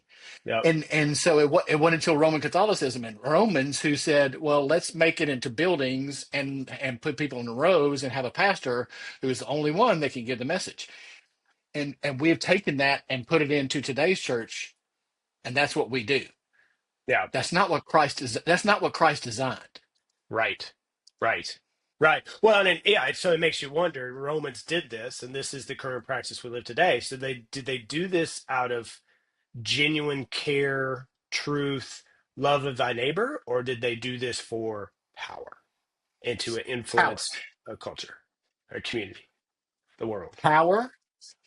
Yep. And so it went until Roman Catholicism and Romans, who said, well, let's make it into buildings and put people in rows and have a pastor who is the only one that can give the message. And we have taken that and put it into today's church, and that's what we do. Yeah. That's not what Christ is. That's not what Christ designed. Right. Right. Right. Well, and yeah, so it makes you wonder. Romans did this, and this is the current practice we live today. So they do this out of genuine care, truth, love of thy neighbor, or did they do this for power and to Power, influence a culture, a community, the world? power,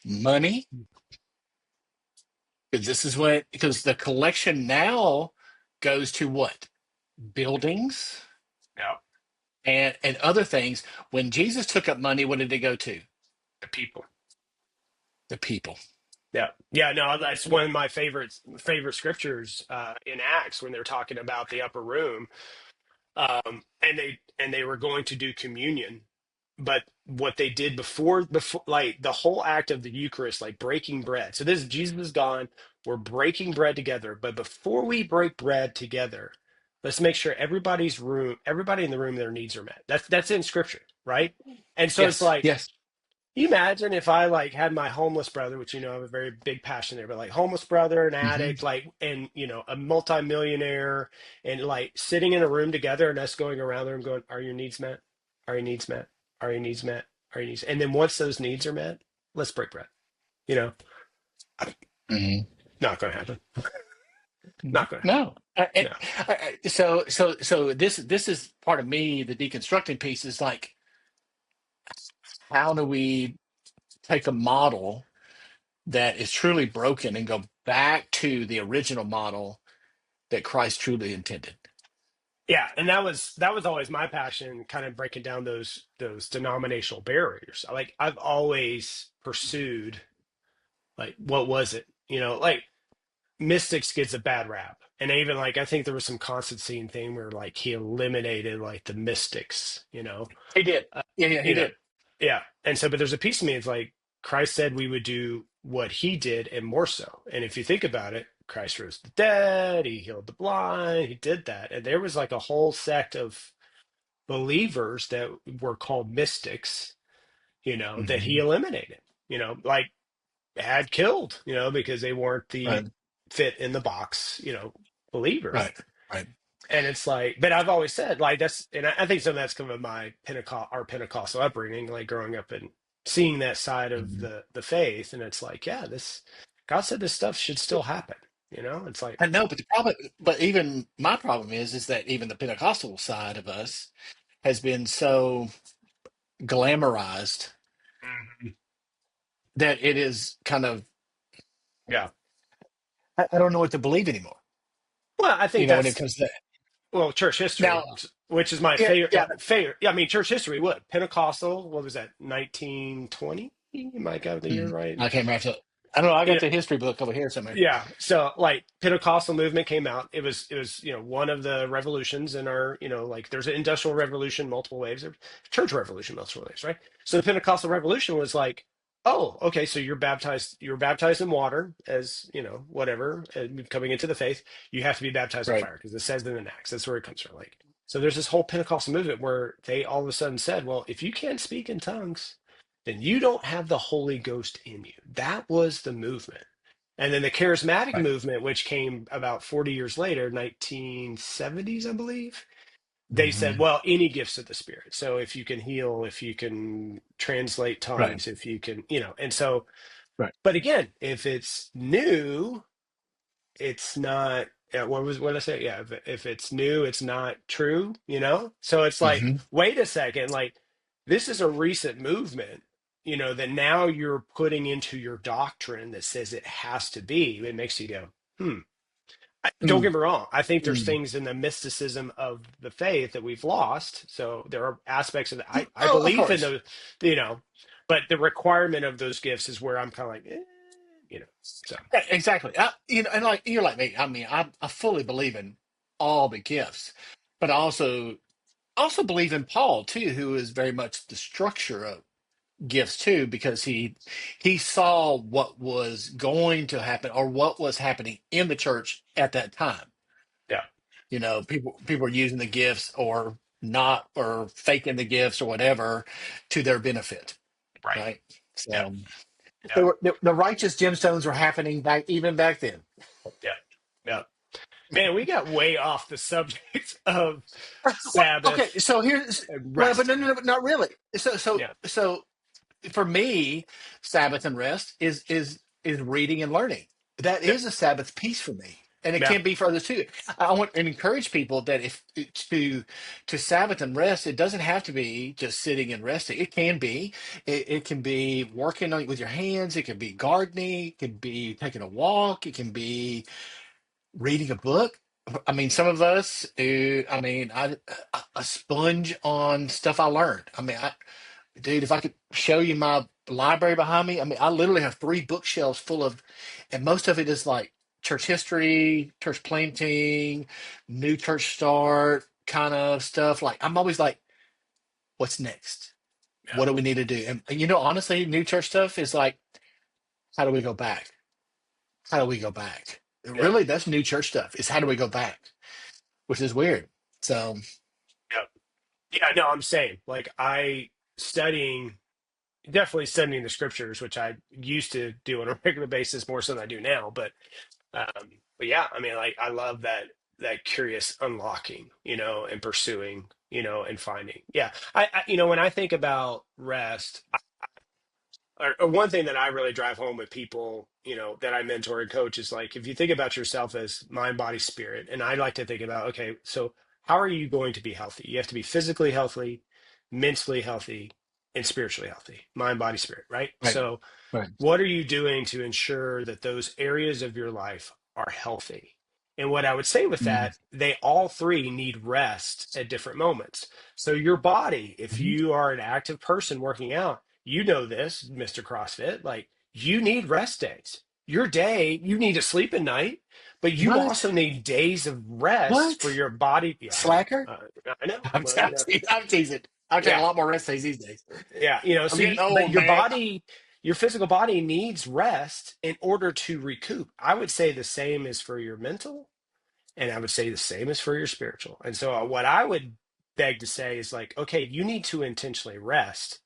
money. Because this is what because the collection now goes to what? Buildings Yeah. and other things. When Jesus took up money, what did it go to? The people. The people. Yeah. Yeah. No, that's one of my favorite scriptures in Acts when they're talking about the upper room. And they were going to do communion, but what they did before, like the whole act of the Eucharist, like breaking bread. So this Jesus is gone, we're breaking bread together, but before we break bread together, let's make sure everybody in the room, their needs are met. That's in scripture, right? And so it's Yes, like, yes. you imagine if I like had my homeless brother, which I have a very big passion there, but like homeless brother, an Hmm. addict, like and a multimillionaire, and like sitting in a room together and us going around the room going, "Are your needs met? Are your needs met? Are your needs met? Are your needs?" And then once those needs are met, let's break bread. You know, Hmm. not going to happen. Not going to happen. No. No. So this is part of me. The deconstructing piece is like, how do we take a model that is truly broken and go back to the original model that Christ truly intended? Yeah, and that was always my passion, kind of breaking down those denominational barriers. I've always pursued like what was it? Like Mystics gets a bad rap. And even like I think there was some Constantine thing where like he eliminated like the mystics, He did. Uh, Yeah, he you know, did. yeah. And so but there's a piece of me, it's like Christ said we would do what he did and more so. And if you think about it, Christ rose the dead, he healed the blind, he did that. And there was like a whole sect of believers that were called mystics, that he Hmm. eliminated, like had killed, because they weren't Right, the fit in the box, believer. right, right. And it's like, but I've always said like that's, and I think some of that's come of my our Pentecostal upbringing, like growing up and seeing that side of Mhm. the faith. And it's like, yeah, God said this stuff should still happen. It's like, I know, but the problem, but even my problem is that even the Pentecostal side of us has been so glamorized Mhm. that it is kind of, Yeah. I don't know what to believe anymore. Well, I think When it that's comes to that. well, church history, Now, which is my yeah, favorite. yeah. Favorite. Yeah, I mean, church history. What Pentecostal? What was that? 1920? You might got the year Mhm. right. I can't remember. I don't know. I got Yeah, the history book over here somewhere. yeah. So like Pentecostal movement came out. It was one of the revolutions in our like there's an industrial revolution multiple waves, there's church revolution multiple waves, right? So the Pentecostal revolution was like, oh, okay, so you're baptized in water as whatever coming into the faith. You have to be baptized in Right. fire because it says in the Acts. That's where it comes from. Like. So there's this whole Pentecostal movement where they all of a sudden said, well, if you can't speak in tongues, then you don't have the Holy Ghost in you. That was the movement. And then the charismatic Right. movement, which came about 40 years later, 1970s, I believe, they said, Hmm. well, any gifts of the Spirit. So if you can heal, if you can translate Right. tongues, if you can, and so, Right. but again, if it's new, it's not what did I say? Yeah, if it's new, it's not true. So it's like, Hmm. wait a second, like this is a recent movement, that now you're putting into your doctrine that says it has to be. It makes you go, hmm. Don't Mm. get me wrong. I think there's Mm. things in the mysticism of the faith that we've lost. So there are aspects of that. I Oh, of believe in course. those, you know, but the requirement of those gifts is where I'm kind of like, you know, so Yeah, exactly. And like you're like me. I mean, I fully believe in all the gifts, but I also believe in Paul too, who is very much the structure of gifts too, because he saw what was going to happen or what was happening in the church at that time. yeah, People were using the gifts or not or faking the gifts or whatever to their benefit, right. right? Yeah, So yeah, the righteous gemstones were happening back then. yeah, yeah. Man, we got way off the subject of Well, okay, Sabbath so here's and well, but rest. no, not really. So so Yeah, so for me, Sabbath and rest is reading and learning. That yeah, is a Sabbath piece for me, and it yeah, can be for others too. I want to encourage people that if to Sabbath and rest, it doesn't have to be just sitting and resting. It can be. It can be working on with your hands. It can be gardening. It can be taking a walk. It can be reading a book. I mean, some of us, I mean, a sponge on stuff I learned. I mean, dude, if I could show you my library behind me, I mean, I literally have three bookshelves full of, and most of it is like church history, church planting, new church start kind of stuff. Like, I'm always like, what's next? yeah, What do we need to do? And honestly, new church stuff is like, how do we go back? How do we go back? yeah, Really, that's new church stuff. Is how do we go back? Which is weird. So, yeah. Yeah, no, I'm saying like studying definitely studying the scriptures, which I used to do on a regular basis more so than I do now. But yeah, I mean, like I love that curious unlocking, and pursuing, and finding. Yeah, when I think about rest, or one thing that I really drive home with people, that I mentor and coach is like if you think about yourself as mind, body, spirit, and I like to think about, okay, so how are you going to be healthy? You have to be physically healthy, mentally healthy, and spiritually healthy. Mind, body, spirit, right? right, So right. what are you doing to ensure that those areas of your life are healthy? And what I would say with Mm-hmm. that, they all three need rest at different moments. So your body, if you are an active person working out, you know this, Mr. CrossFit, like you need rest days. Your day, you need to sleep at night, but you also What? need days of rest for What? your body. Yeah, I know. Slacker? I know. I'm, Well, I'm, I'm teasing. I'm taking a yeah. lot more rest days these days. Yeah, I'm so getting but old, your man. body, your physical body needs rest in order to recoup. I would say the same is for your mental, and I would say the same is for your spiritual. And so what I would beg to say is like, okay, you need to intentionally rest,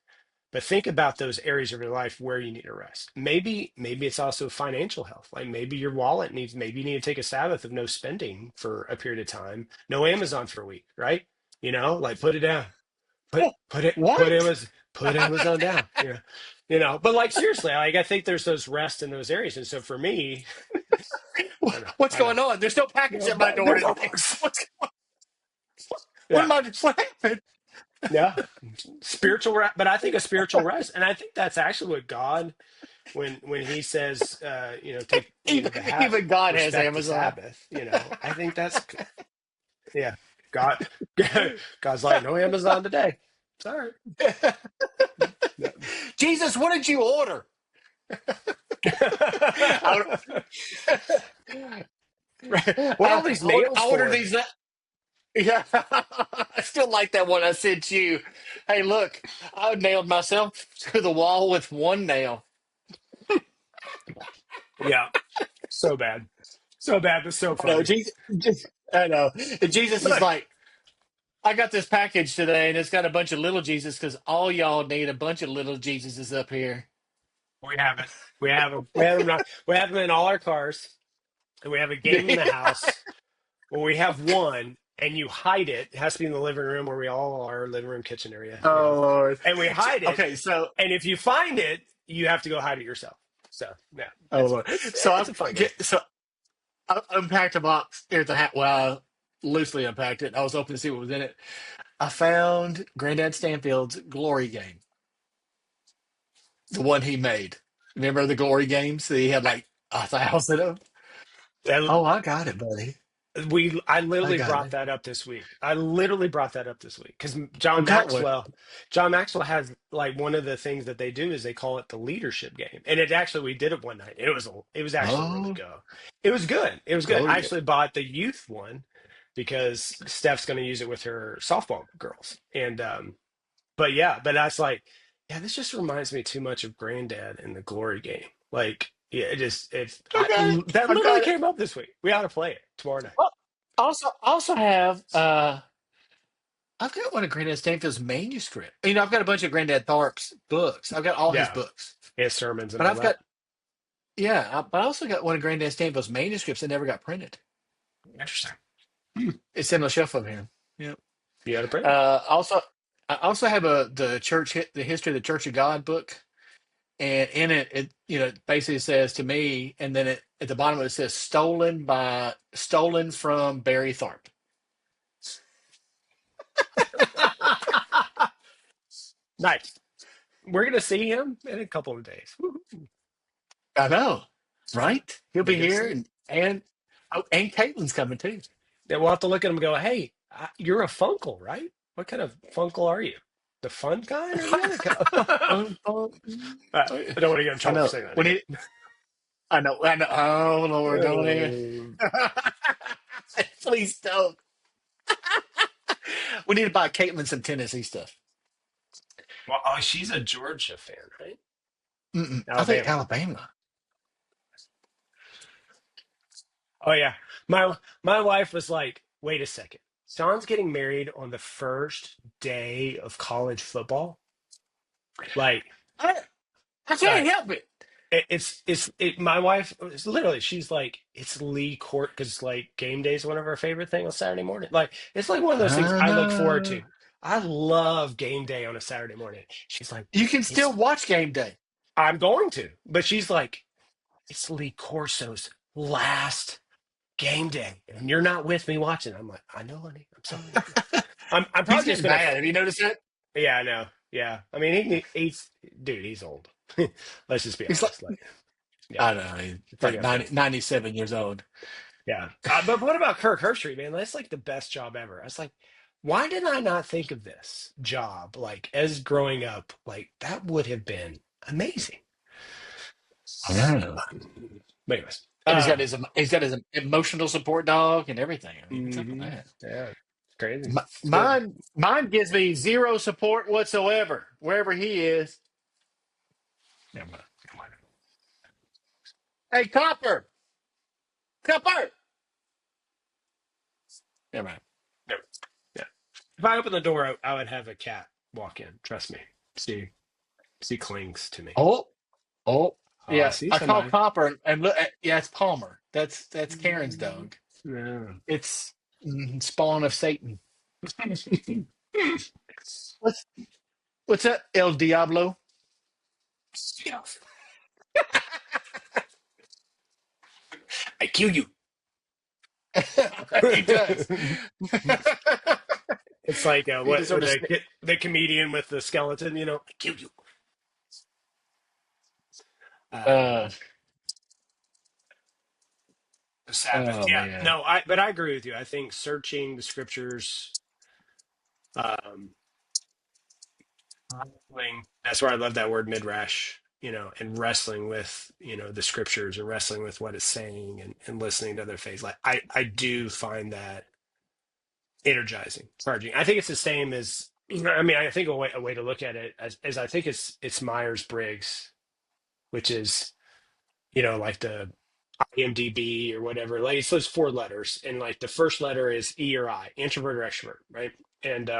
but think about those areas of your life where you need to rest. Maybe it's also financial health. Like maybe your wallet needs, maybe you need to take a Sabbath of no spending for a period of time, no Amazon for a week, right? Like put it down put Oh, put it what? put Amazon down. Yeah. But like seriously, like I think there's those rest in those areas. And so for me, What's I know. going on? There's no package No, at my but door there's no today. books. What's Yeah. what happened? Yeah. Spiritual rest, but I think a spiritual rest. And I think that's actually what God when he says take Even God has respect the Amazon. Sabbath, I think that's yeah. God God's like, no Amazon today. Sorry. Yeah. Jesus, what did you order? I, What are all these nails I ordered for? these. Yeah, I still like that one I sent you. Hey, look, I nailed myself to the wall with one nail. Yeah. So bad. So bad, but so I know, funny. Jesus. I know. And Jesus is Look, like, I got this package today, and it's got a bunch of little Jesus because all y'all need a bunch of little Jesuses up here. We have it. We have them. We have them. We have them in all our cars, and we have a game in the house. Well, we have one, and you hide it. It has to be in the living room where we all are, living room, kitchen area, Oh Lord. and we hide it. Okay, so And if you find it, you have to go hide it yourself. So yeah, oh Lord. So it's a fun game. I unpacked a box here at the house. Well, I loosely unpacked it. I was hoping to see what was in it. I found Granddad Stanfield's Glory Game, the one he made. Remember the Glory Games? He had like 1,000 of them. I, Oh, I got it, buddy. I I literally got brought it. that up this week. I literally brought that up this week because I've got one. John Maxwell has like one of the things that they do is they call it the leadership game, and it actually we did it one night. It was actually really Oh, good. It was good. It was good. I Glory Game. actually bought the youth one because Steph's going to use it with her softball girls, and but yeah, but that's like yeah, this just reminds me too much of Granddad and the Glory Game. Like yeah, I got it. that I literally got it. came up this week. We ought to play it tomorrow night. Well, also have I've got one of Granddad Stanfield's manuscript. I've got a bunch of Granddad Tharp's books. I've got all his Yeah. books. His sermons and But all I've that. got but I also got one of Granddad Stanfield's manuscripts that never got printed. Interesting. It's in the shelf over here. Yeah. You got a print? Also, I also have the history of the Church of God book, and in it, it basically says to me, and then at the bottom of it says stolen from Barry Tharp. Nice. We're gonna see him in a couple of days. Woo-hoo. I know, right? He'll Be be good to here, see him. and Caitlin's coming too. Then we'll have to look at him and go, "Hey, you're a Funkle, right? What kind of Funkle are you? The fun kind or the other kind?" I don't want to get in I trouble for know. saying that We again. need. I know. I know. Oh Lord, don't even. Uh, Please don't. We need to buy Caitlin some Tennessee stuff. well, oh, she's a Georgia fan, right? Mm-mm. I think Alabama. Alabama. Oh yeah. My wife was like, "Wait a second. Sean's getting married on the first day of college football. Like, I, I like can't help it. my wife is literally she's like it's Lee Court because like game day is one of our favorite things on Saturday morning. Like it's like one of those things I I look forward know. to. I love game day on a Saturday morning. She's like, You can still it's watch game day. I'm going to, but she's like, it's Lee Corso's last game day, and you're not with me watching. I'm like, I know, honey. I'm sorry. I'm He's probably just getting gonna. bad. Have you noticed that? Yeah, I know. Yeah, I mean he's dude. He's old. Let's just be He's like, honest. Like, yeah, I know. He's like forget 97 years old. Yeah. But what about Kirk Herbstreit, man? That's like the best job ever. I was like, why did I not think of this job? Like, as growing up, like, that would have been amazing. I know. But, anyways, And he's got his emotional support dog and everything. I mean, what's up with mhm. that? Yeah, it's crazy. It's good. Mine gives me zero support whatsoever wherever he is. Never mind. Never mind. Hey, Copper. Never mind. Yeah. Yeah. If I open the door, I would have a cat walk in. Trust me. She clings to me. Oh, oh, Oh, I yeah. see I call somebody. Copper and look. Yeah, it's Palmer. That's Karen's dog. Yeah. It's spawn of Satan. What's what's that? El Diablo. Yeah. I kill you. He does. It's like He what just sort of. the comedian with the skeleton, I kill you. Uh, Um, the Sabbath, oh yeah. man. No, but I agree with you. I think searching the scriptures, um, wrestling, that's where I love that word midrash, and wrestling with the scriptures and wrestling with what it's saying and listening to other faiths. Like I do find that energizing, charging. I think it's the same as. I mean, I think a way to look at it as I think it's Myers Briggs, which is like the IMDb or whatever. Like it's those four letters, and like the first letter is E or I, introvert or extrovert, right? And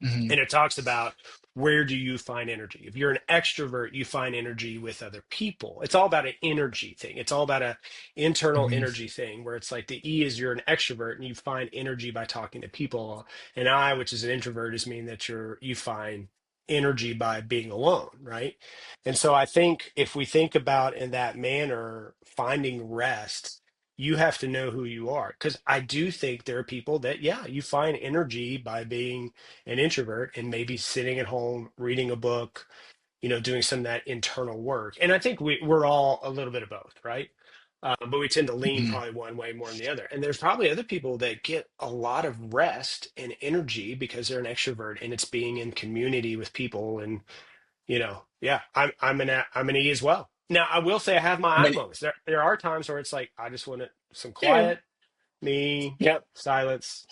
Hmm. and it talks about where do you find energy. If you're an extrovert, you find energy with other people. It's all about an energy thing. It's all about a internal Hmm. energy thing where it's like the E is you're an extrovert and you find energy by talking to people, and I, which is an introvert, is mean that you find energy by being alone, right? And so I think if we think about in that manner, finding rest, you have to know who you are, because I do think there are people that, yeah, you find energy by being an introvert and maybe sitting at home reading a book, doing some of that internal work. And I think we're all a little bit of both, right? But we tend to lean Hmm. probably one way more than the other. And there's probably other people that get a lot of rest and energy because they're an extrovert, and it's being in community with people. And yeah, I'm an E as well. Now I will say I have I my I mean, moments. There are times where it's like I just want some yeah, quiet, me, yep, silence,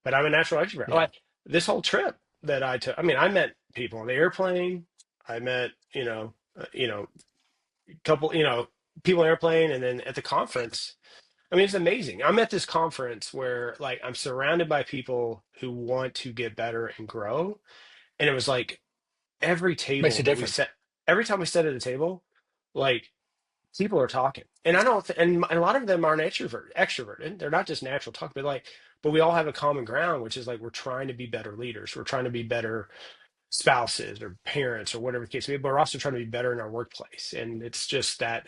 but I'm a natural extrovert. yeah. Like this whole trip that I took, I mean, I met people on the airplane. I met, a couple, people on the airplane, and then at the conference. I mean, it's amazing. I'm at this conference where like I'm surrounded by people who want to get better and grow. And it was like every Makes table a that we difference. set, every time we sat at a table, like people are talking. And I don't, and a lot of them are extroverted. They're not just natural talk, but we all have a common ground, which is like we're trying to be better leaders. We're trying to be better spouses or parents or whatever the case may be, but we're also trying to be better in our workplace. And it's just that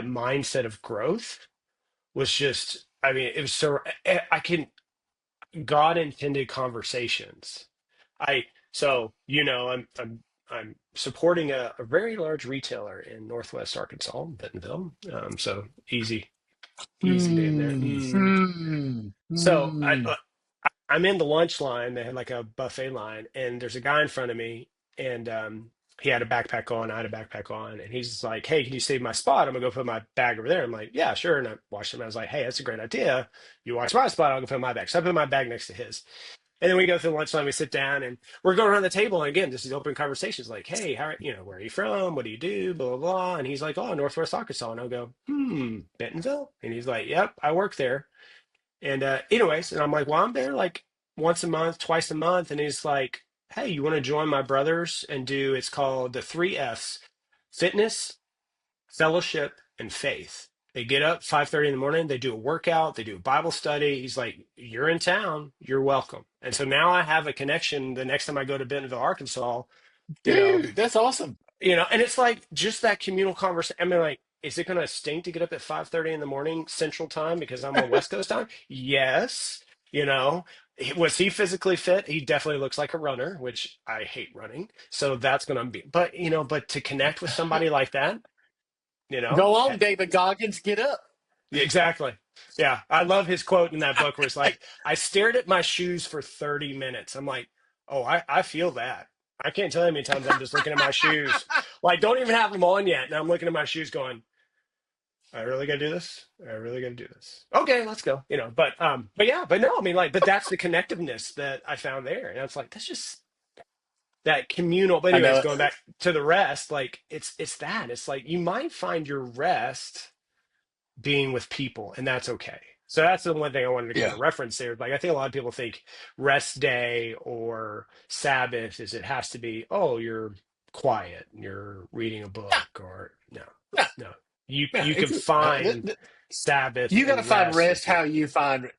mindset of growth was just, I mean, it was so, I can, God intended conversations. I, so, I'm supporting a very large retailer in Northwest Arkansas, Bentonville. So easy name there. Hmm. Hmm. So Hmm. I'm in the lunch line. They had like a buffet line, and there's a guy in front of me, and he had a backpack on. I had a backpack on, and he's just like, "Hey, can you save my spot? I'm gonna go put my bag over there." I'm like, "Yeah, sure." And I watched him. I was like, "Hey, that's a great idea. You watch my spot. I'll go put my bag." So I put my bag next to his, and then we go through lunchtime. We sit down, and we're going around the table. And again, this is open conversations. Like, "Hey, where are you from? What do you do? Blah blah blah." And he's like, "Oh, Northwest Arkansas." And I'll go, Bentonville." And he's like, "Yep, I work there." And anyways, and I'm like, well, I'm there like once a month, twice a month. And he's like, hey, you want to join my brothers and do, it's called the three F's: fitness, fellowship, and faith. They get up 5:30 in the morning, they do a workout, they do a Bible study. He's like, you're in town, you're welcome. And so now I have a connection the next time I go to Bentonville, Arkansas, you know, Dude, that's awesome. and it's like just that communal conversation. I mean, like, is it going to stink to get up at 5:30 in the morning Central Time because I'm on West Coast time? Yes. Was he physically fit? He definitely looks like a runner, which I hate running. So that's going to be, but to connect with somebody like that, you know, Go he- on, David Goggins, get up. yeah, exactly. Yeah. I love his quote in that book where it's like, I stared at my shoes for 30 minutes. I'm like, oh, I feel that. I can't tell you how many times I'm just looking at my shoes. Like, don't even have them on yet. And I'm looking at my shoes going, I really gotta do this. I really gotta do this. Okay, let's go. But yeah, but no, I mean, like, but that's the connectiveness that I found there. And it's like, that's just that communal. But I anyways, know going it. back to the rest, like it's that. It's like you might find your rest being with people, and that's okay. So that's the one thing I wanted to kind Yeah. of reference there. Like I think a lot of people think rest day or Sabbath is it has to be, oh, you're quiet, you're reading a book, or no, Yeah. no. You Yeah. can If you, find Sabbath you got to and find rest rest if you how you find,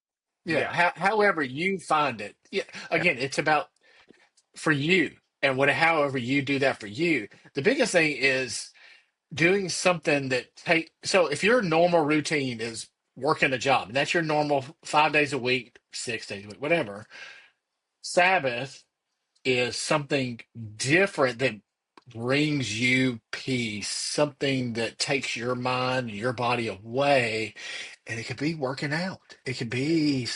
yeah, yeah, however you find it. Yeah. yeah, Again, it's about for you and however you do that for you. The biggest thing is doing something that so if your normal routine is working a job and that's your normal 5 days a week, 6 days a week, whatever, Sabbath is something different that brings you peace, something that takes your mind and your body away. And it could be working out, it could be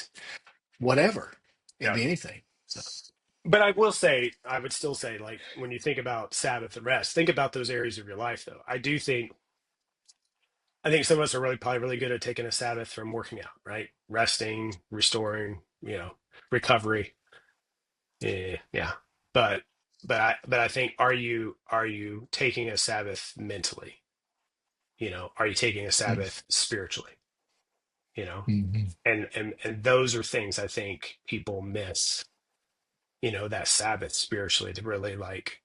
whatever, it could yeah. be anything. So, But I will say, I would still say, like, when you think about Sabbath and rest, think about those areas of your life, though. I think some of us are probably really good at taking a Sabbath from working out, right? Resting, restoring, recovery. Yeah. But but I think are you taking a Sabbath mentally? Are you taking a mm, Sabbath spiritually? You know? mhm. And those are things I think people miss that Sabbath spiritually to really like,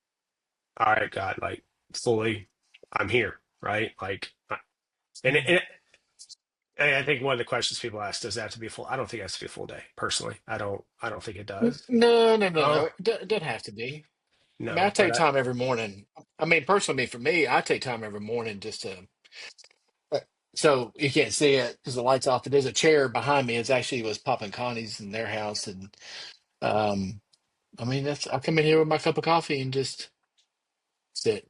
all right, God, like fully, I'm here, right? Like, and I think one of the questions people ask, does that have to be a full? I don't think it has to be a full day. Personally, I don't think it does. No, no, no, no. Oh It doesn't have to be. I mean, I no, but take time every morning. I mean, personally, for me, I take time every morning just to. uh, So you can't see it because the lights off. But there's a chair behind me. It's actually was Pop and Connie's in their house, and um, I mean, that's I come in here with my cup of coffee and just sit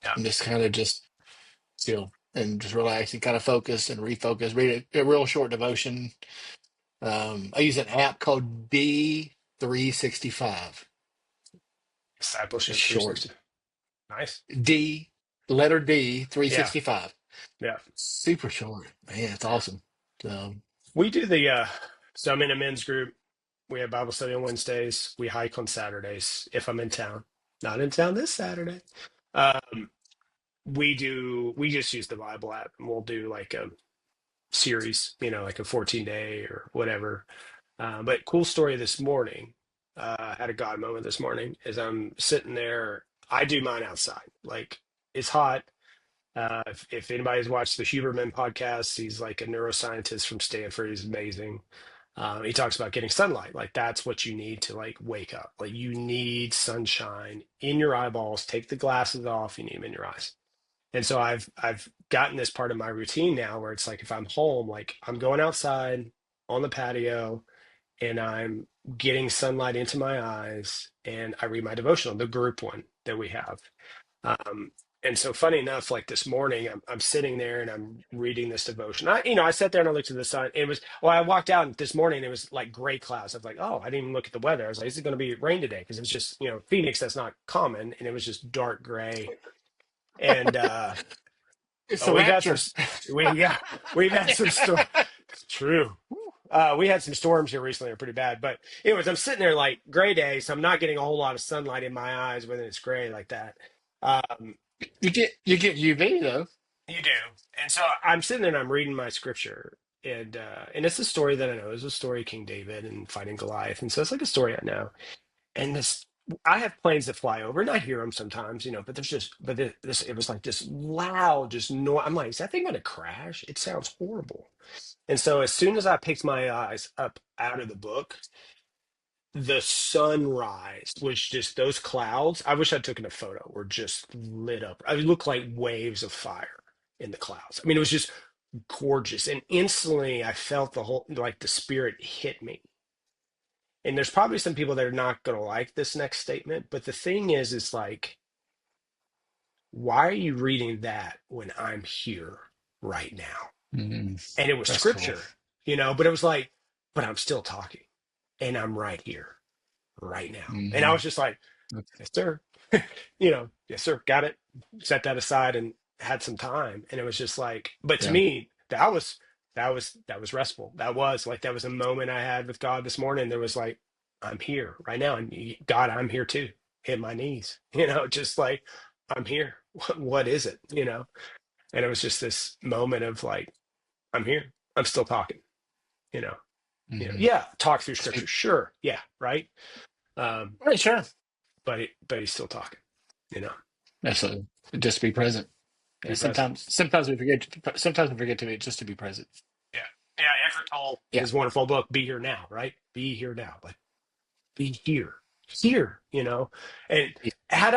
yeah, and just kind of just chill and just relax and kind of focus and refocus. Read a real short devotion. I use an app called B365. It's discipleship short. 360. Nice. D, letter D, Yeah, 365. yeah. Super short. Man, it's awesome. So, We do the so I'm in a men's group. We have Bible study on Wednesdays. We hike on Saturdays if I'm in town. Not in town this Saturday. Um, we just use the Bible app and we'll do like a series, like a 14 day or whatever. But cool story this morning. Had a God moment this morning as I'm sitting there. I do mine outside. Like it's hot. If anybody's watched the Huberman podcast, he's like a neuroscientist from Stanford. He's amazing. He talks about getting sunlight. Like that's what you need to like wake up. Like you need sunshine in your eyeballs. Take the glasses off. You need them in your eyes. And so I've gotten this part of my routine now where it's like if I'm home, like I'm going outside on the patio and I'm getting sunlight into my eyes and I read my devotional, the group one that we have. Um, and so funny enough, like this morning, I'm sitting there and I'm reading this devotion. I sat there and I looked at the sun. It was, well, I walked out this morning, it was like gray clouds. I was like, oh, I didn't even look at the weather. I was like, is it going to be rain today? Because it was just, Phoenix, that's not common. And it was just dark gray. And it's oh, the rapture. we've had some storm. True. We had some storms here recently, are pretty bad. But anyways, I'm sitting there like gray day, so I'm not getting a whole lot of sunlight in my eyes when it's gray like that. Um, You get UV though. you do. And so I'm sitting there and I'm reading my scripture. And it's a story that I know. It's a story of King David and fighting Goliath. And so it's like a story I know. And this I have planes that fly over and I hear them sometimes, but this it was like this loud, just no. I'm like, is that thing gonna crash? It sounds horrible. And so as soon as I picked my eyes up out of the book, the sunrise was just those clouds. I wish I'd taken a photo, were just lit up. I looked like waves of fire in the clouds. I mean, it was just gorgeous. And instantly I felt the whole, like the spirit hit me. And there's probably some people that are not going to like this next statement, but the thing is like, why are you reading that when I'm here right now? Mm, And it was that's cool. scripture, but it was like, but I'm still talking and I'm right here right now. And I Hmm. was just like, yes, sir. Yes, sir. Got it. Set that aside and had some time. And it was just like, but to Yeah. me, that was restful. That was a moment I had with God this morning. There was like, I'm here right now. And God, I'm here too. Hit my knees, just like I'm here. What is it? And it was just this moment of like, I'm here. I'm still talking, you know. Hmm. Yeah, talk through scripture. Sure. Yeah, right. Um, Right, sure. but he's still talking, you know. Absolutely. Just be present. Yeah, Be present. sometimes we forget. Sometimes we forget to be just to be present. Yeah. Yeah, Eckhart Tolle, Yeah. his wonderful book, Be Here Now, right? Be here now. Like be here. And had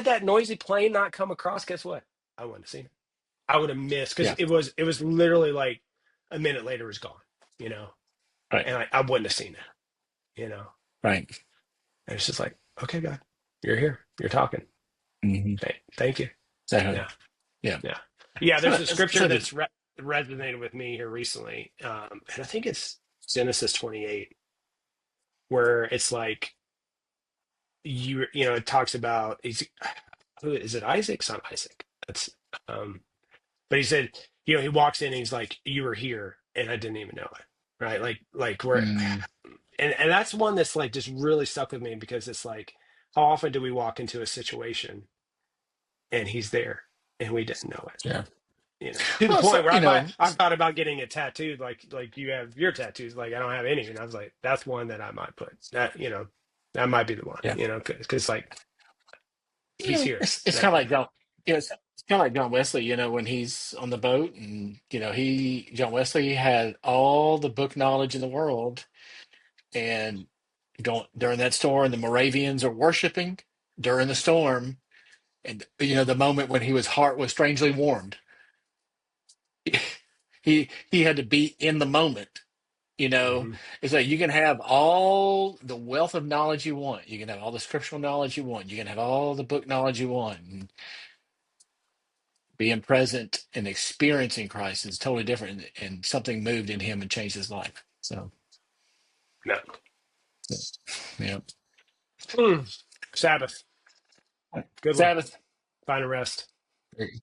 that noisy plane not come across, guess what? I wouldn't have seen it. I would have missed because Yeah. it was literally like a minute later it was gone, you know. Right. And I wouldn't have seen it. Right. And it's just like, okay, God, you're here. You're talking. Hmm. Thank you. Exactly. Yeah. Yeah. Yeah. Yeah. There's a scripture So the that's resonated with me here recently. And I think it's Genesis 28, where it's like, it talks about, who is it? Isaac? It's not Isaac. That's, um, but he said, he walks in and he's like, you were here and I didn't even know it. Right. Like where, mm, and that's one that's like just really stuck with me because it's like, how often do we walk into a situation and he's there and we didn't know it? yeah. To the Well, so point where I've thought about getting it tattooed, like you have your tattoos. Like I don't have any, and I was like, that's one that I might put. That. That might be the one, Yeah. because like he's Yeah, here. it's That, kind of like John. It's kind of like John Wesley. When he's on the boat, and John Wesley had all the book knowledge in the world, and going during that storm, the Moravians are worshiping during the storm, and the moment when his heart was strangely warmed, he had to be in the moment. mhm. It's like you can have all the wealth of knowledge you want. You can have all the scriptural knowledge you want. You can have all the book knowledge you want. And being present and experiencing Christ is totally different. And something moved in him and changed his life. So, No. yeah. Mm. Sabbath. Good one. Sabbath. Find a rest. Very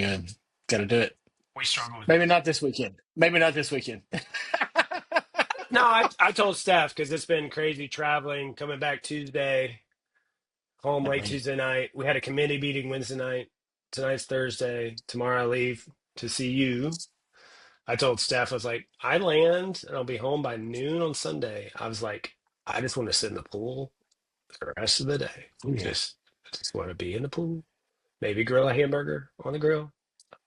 good. Got to do it. We struggle with it. Maybe not this weekend. Maybe not this weekend. No, I told Steph because it's been crazy traveling, coming back Tuesday, home late Definitely. Tuesday night. We had a committee meeting Wednesday night. Tonight's Thursday. Tomorrow I leave to see you. I told Steph, I was like, I land and I'll be home by noon on Sunday. I was like, I just want to sit in the pool the rest of the day. Oh, yeah. Just want to be in the pool. Maybe grill a hamburger on the grill,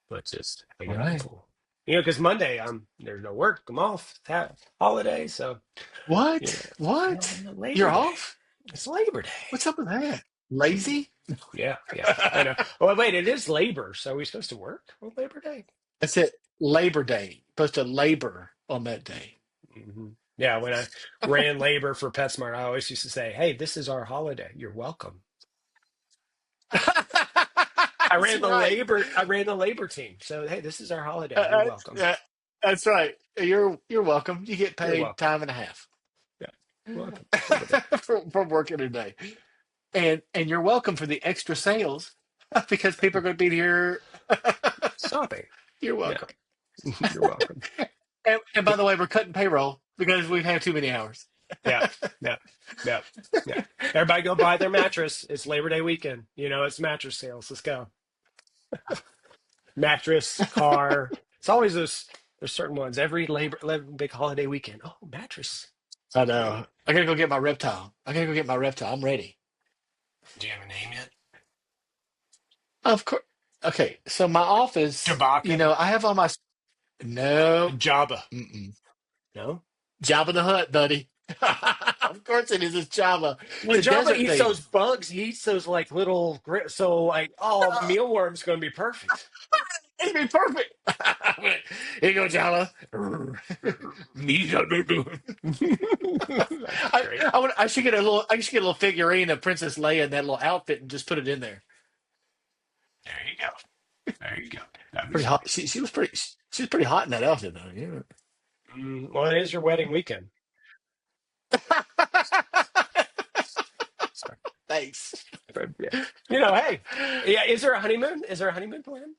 but just hang All out in the right. pool. Because Monday there's no work. I'm off. It's holiday, so What? What? Labor You're Day. off? It's Labor Day. What's up with that? Lazy? Yeah, yeah, I know. Oh, wait, it is labor, so are we supposed to work on Labor Day? That's it. Labor Day. Supposed to labor on that day. Hmm. Yeah, when I ran labor for PetSmart, I always used to say, "Hey, this is our holiday. You're welcome." That's right. I ran the labor team. So, hey, this is our Uh, holiday. You're uh, welcome. uh, that's right. You're welcome. You get You're paid welcome. time and a half Yeah, welcome. Labor Day. for working a day, and you're welcome for the extra sales because people are going to be here. Stopping. You're Yeah, welcome. you're welcome. And by the way, we're cutting payroll because we've had too many hours. Yeah, yeah, yeah, yeah. Everybody go buy their mattress. It's Labor Day weekend. It's mattress sales. Let's go. Mattress, car. It's always those. There's certain ones every big holiday weekend. Oh, mattress. I Yeah. know. I gotta go get my reptile. I gotta go get my reptile. I'm ready. Do you have a name yet? Of course. Okay, so my office, Chewbacca, I have all my. No. Jabba. Mm-mm. No. Jabba the Hutt, buddy. Of course it is. It's Jabba. Well, It's a Jabba desert eats theme. those bugs. He eats those like little so like oh mealworms going to be perfect. It'd be perfect. Here you go, Jabba. Me, That's great. I should get a little. I should get a little figurine of Princess Leia in that little outfit and just put it in there. There you go. There you go. That'd be Pretty funny. hot. She was pretty. She was pretty hot in that outfit, though. Yeah. Well, it is your wedding weekend. Sorry. Thanks. But, yeah. Hey. Yeah, is there a honeymoon? Is there a honeymoon plan?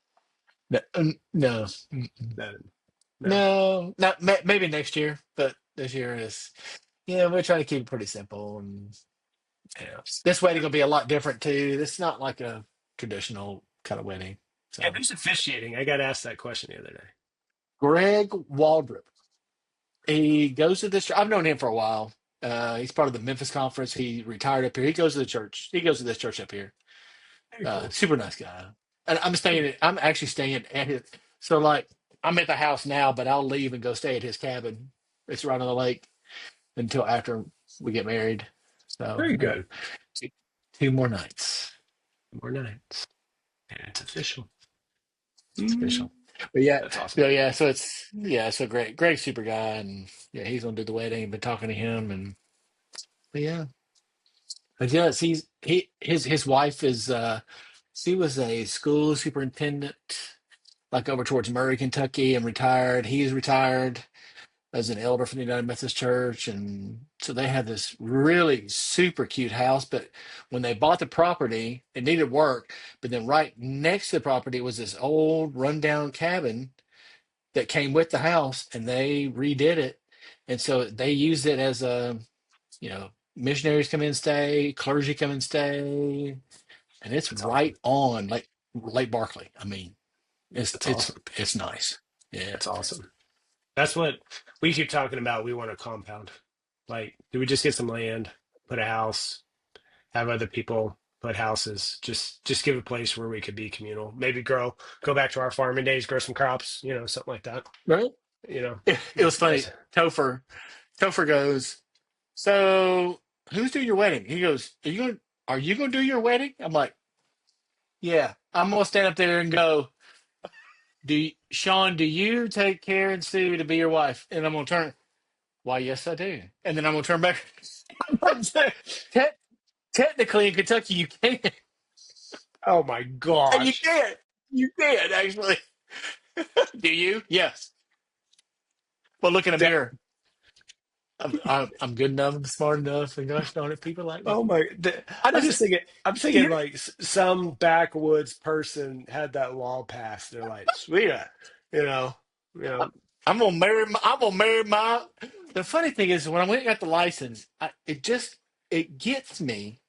No, no, mm-mm. No. No. No, not maybe next year, but this year is. Yeah, we're trying to keep it pretty simple, and Yeah. this wedding will be a lot different too. It's not like a traditional kind of wedding. Yeah, So, who's officiating? I got asked that question the other day. Greg Waldrop, he goes to this. I've known him for a while. He's part of the Memphis conference. He retired up here. He goes to the church. He goes to this church up here. Very cool. Super nice guy. And I'm actually staying at his. So like, I'm at the house now, but I'll leave and go stay at his cabin. It's right on the lake until after we get married. So Very I got good. two, two more nights. More nights. And it's official. It's Mm, official. But yeah, that's awesome. yeah. So so great. Greg's super guy, and yeah, he's gonna do the wedding. Been talking to him, and but yeah. But yes, his wife is she was a school superintendent like over towards Murray, Kentucky, and retired. He's retired as an elder for the United Methodist Church, and so they had this really super cute house. But when they bought the property, it needed work. But then right next to the property was this old rundown cabin that came with the house, and they redid it, and so they used it as a missionaries come in and stay, clergy come and stay, and it's That's right awesome. on like Lake Barkley. I mean, it's That's it's awesome. it's nice. Yeah. That's awesome. That's what we keep talking about. We want a compound. Like, do we just get some land? put a house, have other people put houses, just give a place where we could be communal. Maybe go back to our farming days, grow some crops, something like that. Right. You know, It was funny. that's Topher goes, so who's doing your wedding? He goes, are you gonna do your wedding? I'm like, yeah. I'm gonna stand up there and go, Sean, do you take Karen Sue to be your wife? And I'm gonna turn, why, yes, I do. And then I'm gonna turn back. I'm gonna say, "Te- Technically in Kentucky you can. oh my And you gosh. can. You can actually. Do you? Yes. Well, look in a That, mirror. I'm good enough, I'm smart enough, and gosh darn it, people like me. oh my, I I'm just just thinking, you like some backwoods person had that law passed. They're like, sweet, you know, you know, I'm gonna marry my. The funny thing is, when I went and got the license, it gets me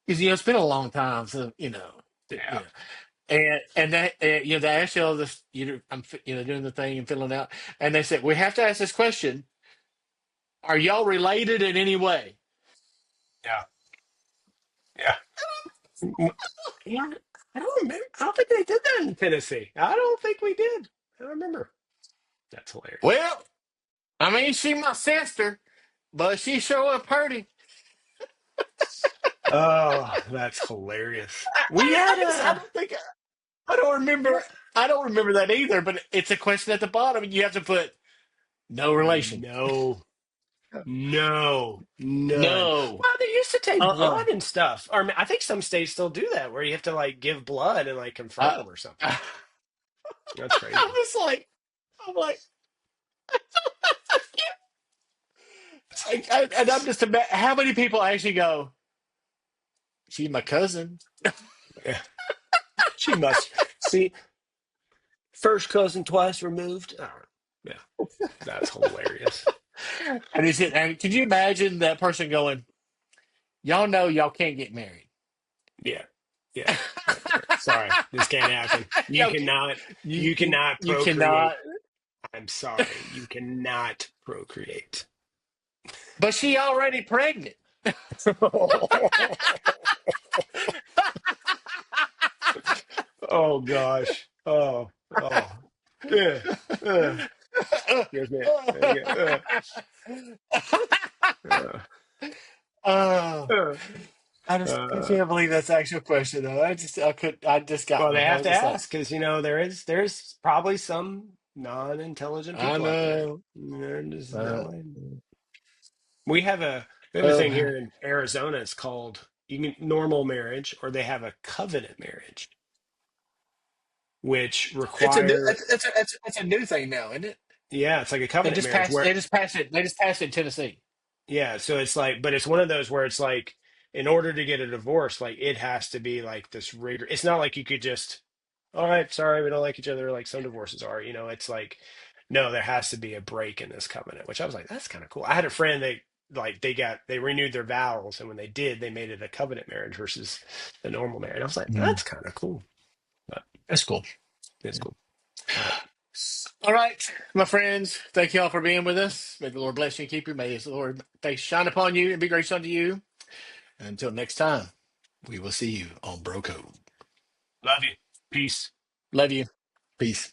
because it's been a long time, so yeah, and that they ask you all this, I'm doing the thing and filling out, and they said we have to ask this question: are y'all related in any way? yeah, yeah. Yeah, I don't remember. I don't think they did that in Tennessee. I don't think we did. I don't remember. That's hilarious. Well, I mean, she my sister, but she show up pretty. Oh, that's hilarious. We I had just I a don't think I don't remember. what? I don't remember that either. But it's a question at the bottom, and you have to put no relation. No, no, none. No. Well, they used to take Uh-uh. blood and stuff. Or I mean, I think some states still do that, where you have to like give blood and like confirm I, them or something. I, That's I'm crazy. just like, I'm like, and I'm just how many people actually go? She's my cousin. Yeah, she must see first cousin twice removed. Oh, yeah, that's hilarious. And is it? And can you imagine that person going? Y'all know y'all can't get married. Yeah, yeah. Sorry, this can't happen. You Y'all cannot. You you cannot you cannot. procreate. I'm sorry. You cannot procreate. But she already pregnant. Oh gosh. Oh. Yeah. Excuse me. Uh, Oh, uh, I uh, can't believe that's the actual question though. I just got well, they me. I have was to just like, ask because there's probably some non-intelligent I people out there. know. They're just that Uh, way. We have a thing uh, here in Arizona. It's called normal marriage, or they have a covenant marriage, which it's a new require it's a new thing now, isn't it? yeah, it's like a covenant marriage They where just passed it. They just passed it in Tennessee. yeah, so it's like, but it's one of those where it's like, in order to get a divorce, like it has to be like this rigor. It's not like you could just, all right, sorry, we don't like each other, like some divorces are. It's like, no, there has to be a break in this covenant, which I was like, that's kind of cool. I had a friend they renewed their vows, and when they did, they made it a covenant marriage versus the normal marriage. I was like, Mm, that's kind of cool, but that's cool. it's cool. All right, All right, my friends, thank you all for being with us. May the Lord bless you and keep you. May His Lord face shine upon you and be gracious unto you. And until next time, we will see you on BroCode. love you, peace. Love you. Peace.